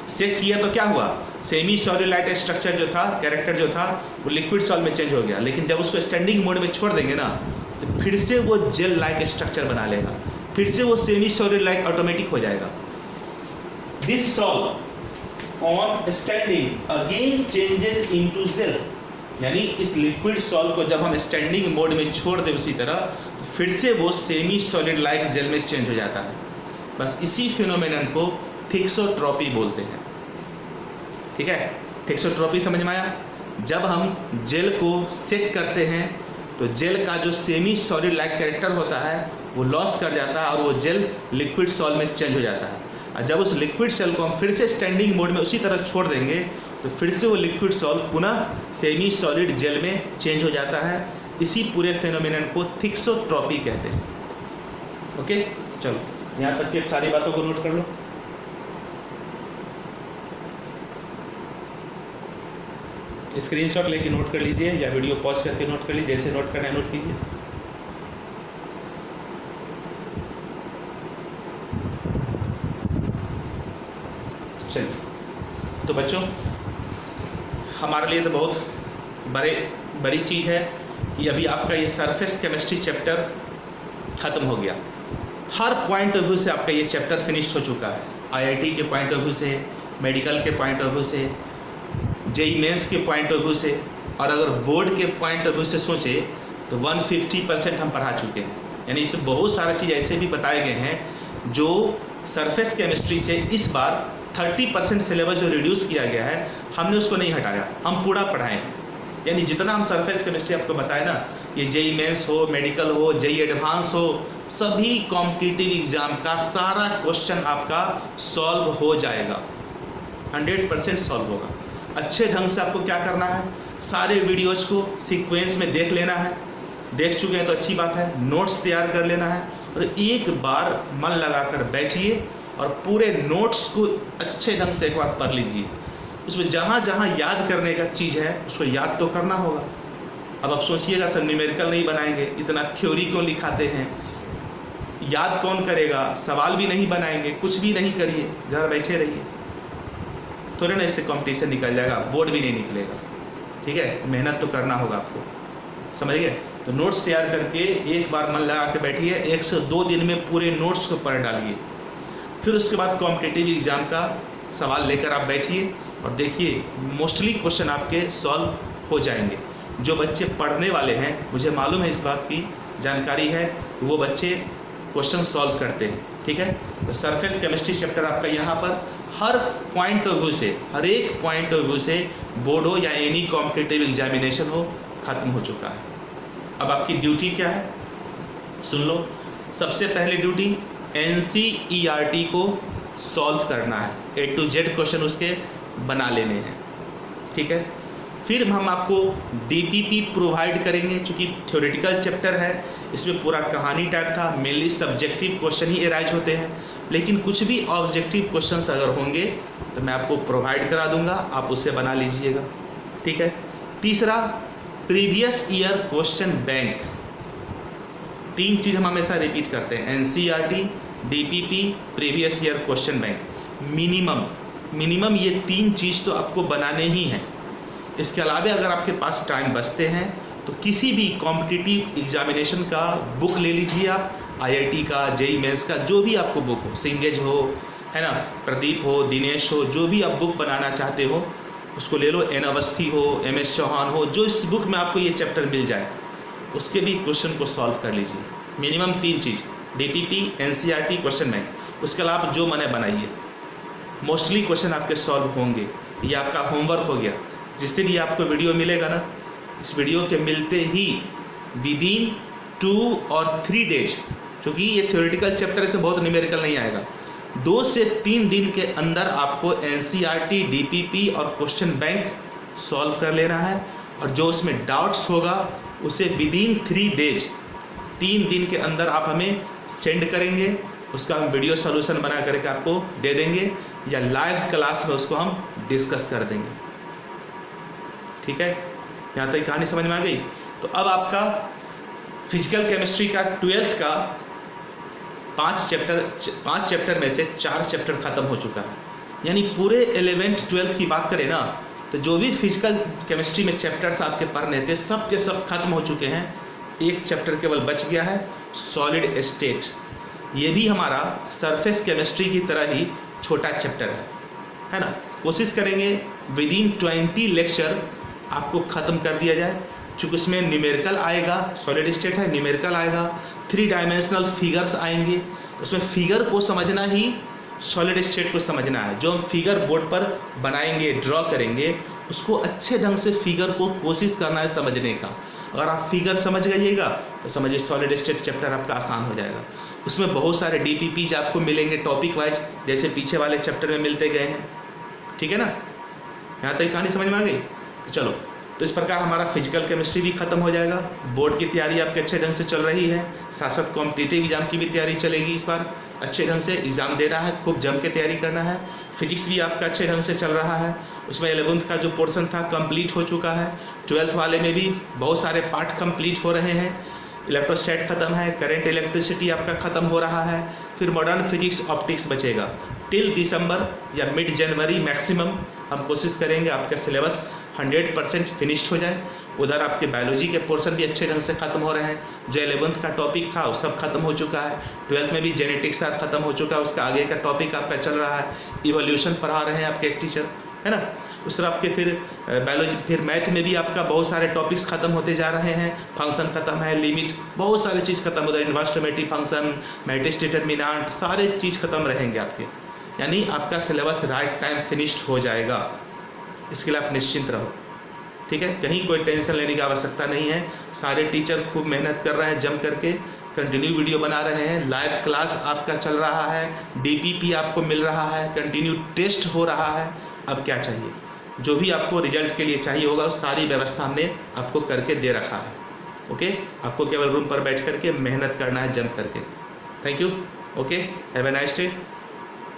सेक किया तो क्या हुआ? सेमी सॉलिड लाइट स्ट्रक्चर जो था, कैरेक्टर जो था, वो लिक्विड सॉल्व में चेंज हो गया। लेकिन जब उसको स्टैंडिंग मोड में छोड़ देंगे ना, तो फिर से वो जेल लाइक स्ट्रक्चर बना लेगा, फिर से वो सेमी सॉलिड लाइक ऑटोमेटिक हो जाएगा। This sol on standing again changes into gel, यानी इस लिक्विड सॉल्व को जब हम स्टैंडिंग मोड में छोड़ दें उसी तरह, तो फिर से वो सेमी सॉलिड लाइक जेल में चेंज हो जाता है। बस इसी फिनोमेनन को थिक्सोट्रॉपी बोलते हैं। ठीक है, थिक्सोट्रॉपी समझ में आया? जब हम जेल को सेक करते हैं तो जेल का जो सेमी सॉलिड लाइक कैरेक्टर होता है वो लॉस कर जाता है और वो जेल लिक्विड सॉल्व में चेंज हो जाता है। और जब उस लिक्विड सेल को हम फिर से स्टैंडिंग मोड में उसी तरह छोड़ देंगे तो फिर से वो लिक्विड सॉल्व पुनः सेमी सॉलिड जेल में चेंज हो जाता है। इसी पूरे फेनोमेनन को थिक्सोट्रॉपी कहते हैं। ओके, चलो यहाँ तक की सारी बातों को नोट कर लो। स्क्रीनशॉट लेके नोट कर लीजिए या वीडियो पॉज करके नोट कर लीजिए, जैसे नोट करना है नोट कीजिए। चलिए, तो बच्चों हमारे लिए तो बहुत बड़ी चीज़ है कि अभी आपका ये सरफेस केमिस्ट्री चैप्टर ख़त्म हो गया। हर पॉइंट ऑफ व्यू से आपका ये चैप्टर फिनिश्ड हो चुका है। आईआईटी के पॉइंट ऑफ व्यू से, मेडिकल के पॉइंट ऑफ व्यू से, जेई मेंस के पॉइंट ऑफ व्यू से, और अगर बोर्ड के पॉइंट ऑफ व्यू से सोचे तो 150% हम पढ़ा चुके हैं। यानी इसमें बहुत सारा चीज़ ऐसे भी बताए गए हैं जो सरफेस केमिस्ट्री से इस बार 30% सिलेबस जो रिड्यूस किया गया है, हमने उसको नहीं हटाया, हम पूरा पढ़ाए हैं। यानी जितना हम सरफेस केमिस्ट्री आपको बताए ना, ये जेई मेंस हो, मेडिकल हो, जेई एडवांस हो, सभी कॉम्पिटिटिव एग्जाम का सारा क्वेश्चन आपका सॉल्व हो जाएगा, 100% सॉल्व होगा। अच्छे ढंग से आपको क्या करना है, सारे वीडियोज को सीक्वेंस में देख लेना है। देख चुके हैं तो अच्छी बात है, नोट्स तैयार कर लेना है और एक बार मन लगाकर बैठिए और पूरे नोट्स को अच्छे ढंग से एक बार पढ़ लीजिए। उसमें जहाँ जहाँ याद करने का चीज़ है उसको याद तो करना होगा। अब आप सोचिएगा सर न्यूमेरिकल नहीं बनाएंगे, इतना थ्योरी क्यों लिखाते हैं, याद कौन करेगा, सवाल भी नहीं बनाएंगे, कुछ भी नहीं करिए, घर बैठे रहिए, थोड़े ना इससे कंपटीशन निकल जाएगा, बोर्ड भी नहीं निकलेगा। ठीक है, मेहनत तो करना होगा आपको, समझ गए? तो नोट्स तैयार करके एक बार मन लगा के बैठिए, 1 से 2 दिन में पूरे नोट्स को पढ़ डालिए। फिर उसके बाद कॉम्पिटिटिव एग्जाम का सवाल लेकर आप बैठिए और देखिए मोस्टली क्वेश्चन आपके सॉल्व हो जाएंगे। जो बच्चे पढ़ने वाले हैं, मुझे मालूम है, इस बात की जानकारी है, वो बच्चे क्वेश्चन सॉल्व करते हैं। ठीक है, तो सरफेस केमिस्ट्री चैप्टर आपका यहाँ पर हर पॉइंट ऑफ व्यू से, हर एक पॉइंट ऑफ व्यू से, बोर्ड हो या एनी कॉम्पिटिटिव एग्जामिनेशन हो, खत्म हो चुका है। अब आपकी ड्यूटी क्या है, सुन लो। सबसे पहले ड्यूटी NCERT को सॉल्व करना है, A to Z क्वेश्चन उसके बना लेने हैं। ठीक है, फिर हम आपको DPP प्रोवाइड करेंगे, चूँकि थ्योरेटिकल चैप्टर है, इसमें पूरा कहानी टाइप था, मेनली सब्जेक्टिव क्वेश्चन ही एराइज होते हैं, लेकिन कुछ भी ऑब्जेक्टिव क्वेश्चंस अगर होंगे तो मैं आपको प्रोवाइड करा दूंगा, आप उसे बना लीजिएगा। ठीक है, तीसरा प्रीवियस ईयर क्वेश्चन बैंक। 3 चीज़ हम हमेशा रिपीट करते हैं, NCERT, DPP, previous year question bank. Minimum ये 3 चीज़ तो आपको बनाने ही हैं। इसके अलावा अगर आपके पास टाइम बचते हैं तो किसी भी कॉम्पिटिटिव एग्जामिनेशन का बुक ले लीजिए आप, IIT का, जेई मेंस का, जो भी आपको बुक हो, सिंगेज हो, है ना, प्रदीप हो, दिनेश हो, जो भी आप बुक बनाना चाहते हो उसको ले लो। N अवस्थी हो, MS चौहान हो, जो इस बुक में आपको ये चैप्टर मिल जाए उसके भी क्वेश्चन को सॉल्व कर लीजिए। मिनिमम 3 चीज़, DPP, NCERT, क्वेश्चन बैंक। उसके अलावा जो मैंने बनाइए, मोस्टली क्वेश्चन आपके सॉल्व होंगे। ये आपका होमवर्क हो गया। जिस दिन ये आपको वीडियो मिलेगा ना, इस वीडियो के मिलते ही विदिन 2 और 3 डेज, क्योंकि ये थ्योरेटिकल चैप्टर से बहुत न्यूमेरिकल नहीं आएगा, 2 से 3 दिन के अंदर आपको NCERT, DPP और क्वेश्चन बैंक सॉल्व कर लेना है। और जो उसमें डाउट्स होगा उसे विदिन 3 डेज, 3 दिन के अंदर आप हमें सेंड करेंगे, उसका हम वीडियो सॉल्यूशन बना करके आपको दे देंगे या लाइव क्लास में उसको हम डिस्कस कर देंगे। ठीक है, यहाँ तक कहानी समझ में आ गई। तो अब आपका फिजिकल केमिस्ट्री का 12th का 5 चैप्टर में से 4 चैप्टर खत्म हो चुका है। यानी पूरे 11th 12th की बात करें ना, तो जो भी फिजिकल केमिस्ट्री में चैप्टर्स आपके पढ़ने थे सब के सब खत्म हो चुके हैं। एक चैप्टर केवल बच गया है, सॉलिड स्टेट। ये भी हमारा सरफेस केमिस्ट्री की तरह ही छोटा चैप्टर है ना। कोशिश करेंगे विद इन 20 लेक्चर आपको ख़त्म कर दिया जाए, चूँकि उसमें न्यूमेरिकल आएगा, सॉलिड स्टेट है, न्यूमेरिकल आएगा, 3 डायमेंशनल फिगर्स आएंगे। उसमें फिगर को समझना ही सॉलिड स्टेट को समझना है। जो हम फिगर बोर्ड पर बनाएंगे, ड्रॉ करेंगे, उसको अच्छे ढंग से फिगर को कोशिश करना है समझने का। अगर आप फिगर समझ गइएगा तो समझिए सॉलिड स्टेट चैप्टर आपका आसान हो जाएगा। उसमें बहुत सारे DPPs आपको मिलेंगे टॉपिक वाइज, जैसे पीछे वाले चैप्टर में मिलते गए हैं। ठीक है ना, यहाँ तक कहानी समझ में आ गई। तो चलो, तो इस प्रकार हमारा फिजिकल केमिस्ट्री भी खत्म हो जाएगा। बोर्ड की तैयारी आपके अच्छे ढंग से चल रही है, साथ साथ कॉम्पिटिटिव एग्जाम की भी तैयारी चलेगी। इस बार अच्छे ढंग से एग्ज़ाम देना है, खूब जम के तैयारी करना है। फिजिक्स भी आपका अच्छे ढंग से चल रहा है, उसमें 11th का जो पोर्शन था कंप्लीट हो चुका है। 12th वाले में भी बहुत सारे पार्ट कंप्लीट हो रहे हैं। इलेक्ट्रोस्टैट खत्म है, करंट इलेक्ट्रिसिटी आपका खत्म हो रहा है, फिर मॉडर्न फिजिक्स ऑप्टिक्स बचेगा। टिल दिसंबर या मिड जनवरी मैक्सिमम हम कोशिश करेंगे आपका सिलेबस 100% फिनिश्ड हो जाए। उधर आपके बायोलॉजी के पोर्शन भी अच्छे ढंग से ख़त्म हो रहे हैं। जो 11th का टॉपिक था वो सब खत्म हो चुका है। 12th में भी जेनेटिक्स खत्म हो चुका है, उसका आगे का टॉपिक आपका चल रहा है। इवोल्यूशन पढ़ा रहे हैं आपके एक टीचर, है ना। उस तरह आपके फिर बायोलॉजी, फिर मैथ में भी आपका बहुत सारे टॉपिक्स खत्म होते जा रहे हैं। फंक्शन खत्म है, लिमिट, बहुत सारी चीज़ खत्म, उधर इन्वर्समेटिव फंक्शन, मैट्रिक्स डिटरमिनेंट, सारे चीज़ खत्म रहेंगे आपके। यानी आपका सिलेबस राइट टाइम फिनिश्ड हो जाएगा। इसके लिए आप निश्चिंत रहो, ठीक है। कहीं कोई टेंशन लेने की आवश्यकता नहीं है। सारे टीचर खूब मेहनत कर रहे हैं, जम करके कंटिन्यू वीडियो बना रहे हैं, लाइव क्लास आपका चल रहा है, DPP आपको मिल रहा है, कंटिन्यू टेस्ट हो रहा है। अब क्या चाहिए, जो भी आपको रिजल्ट के लिए चाहिए होगा सारी व्यवस्था हमने आपको करके दे रखा है। ओके, आपको केवल रूम पर बैठ करके मेहनत करना है जम करके। Thank you. Okay, have a nice day.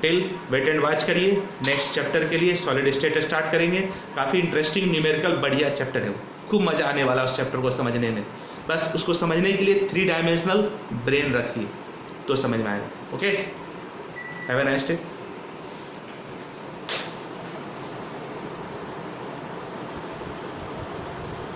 Till wait and watch करिए। नेक्स्ट चैप्टर के लिए सॉलिड स्टेट स्टार्ट करेंगे। काफ़ी इंटरेस्टिंग न्यूमेरिकल बढ़िया चैप्टर है वो, खूब मज़ा आने वाला उस चैप्टर को समझने में। बस उसको समझने के लिए 3 डायमेंशनल ब्रेन रखिए तो समझ में आएगा। Okay, have a nice day.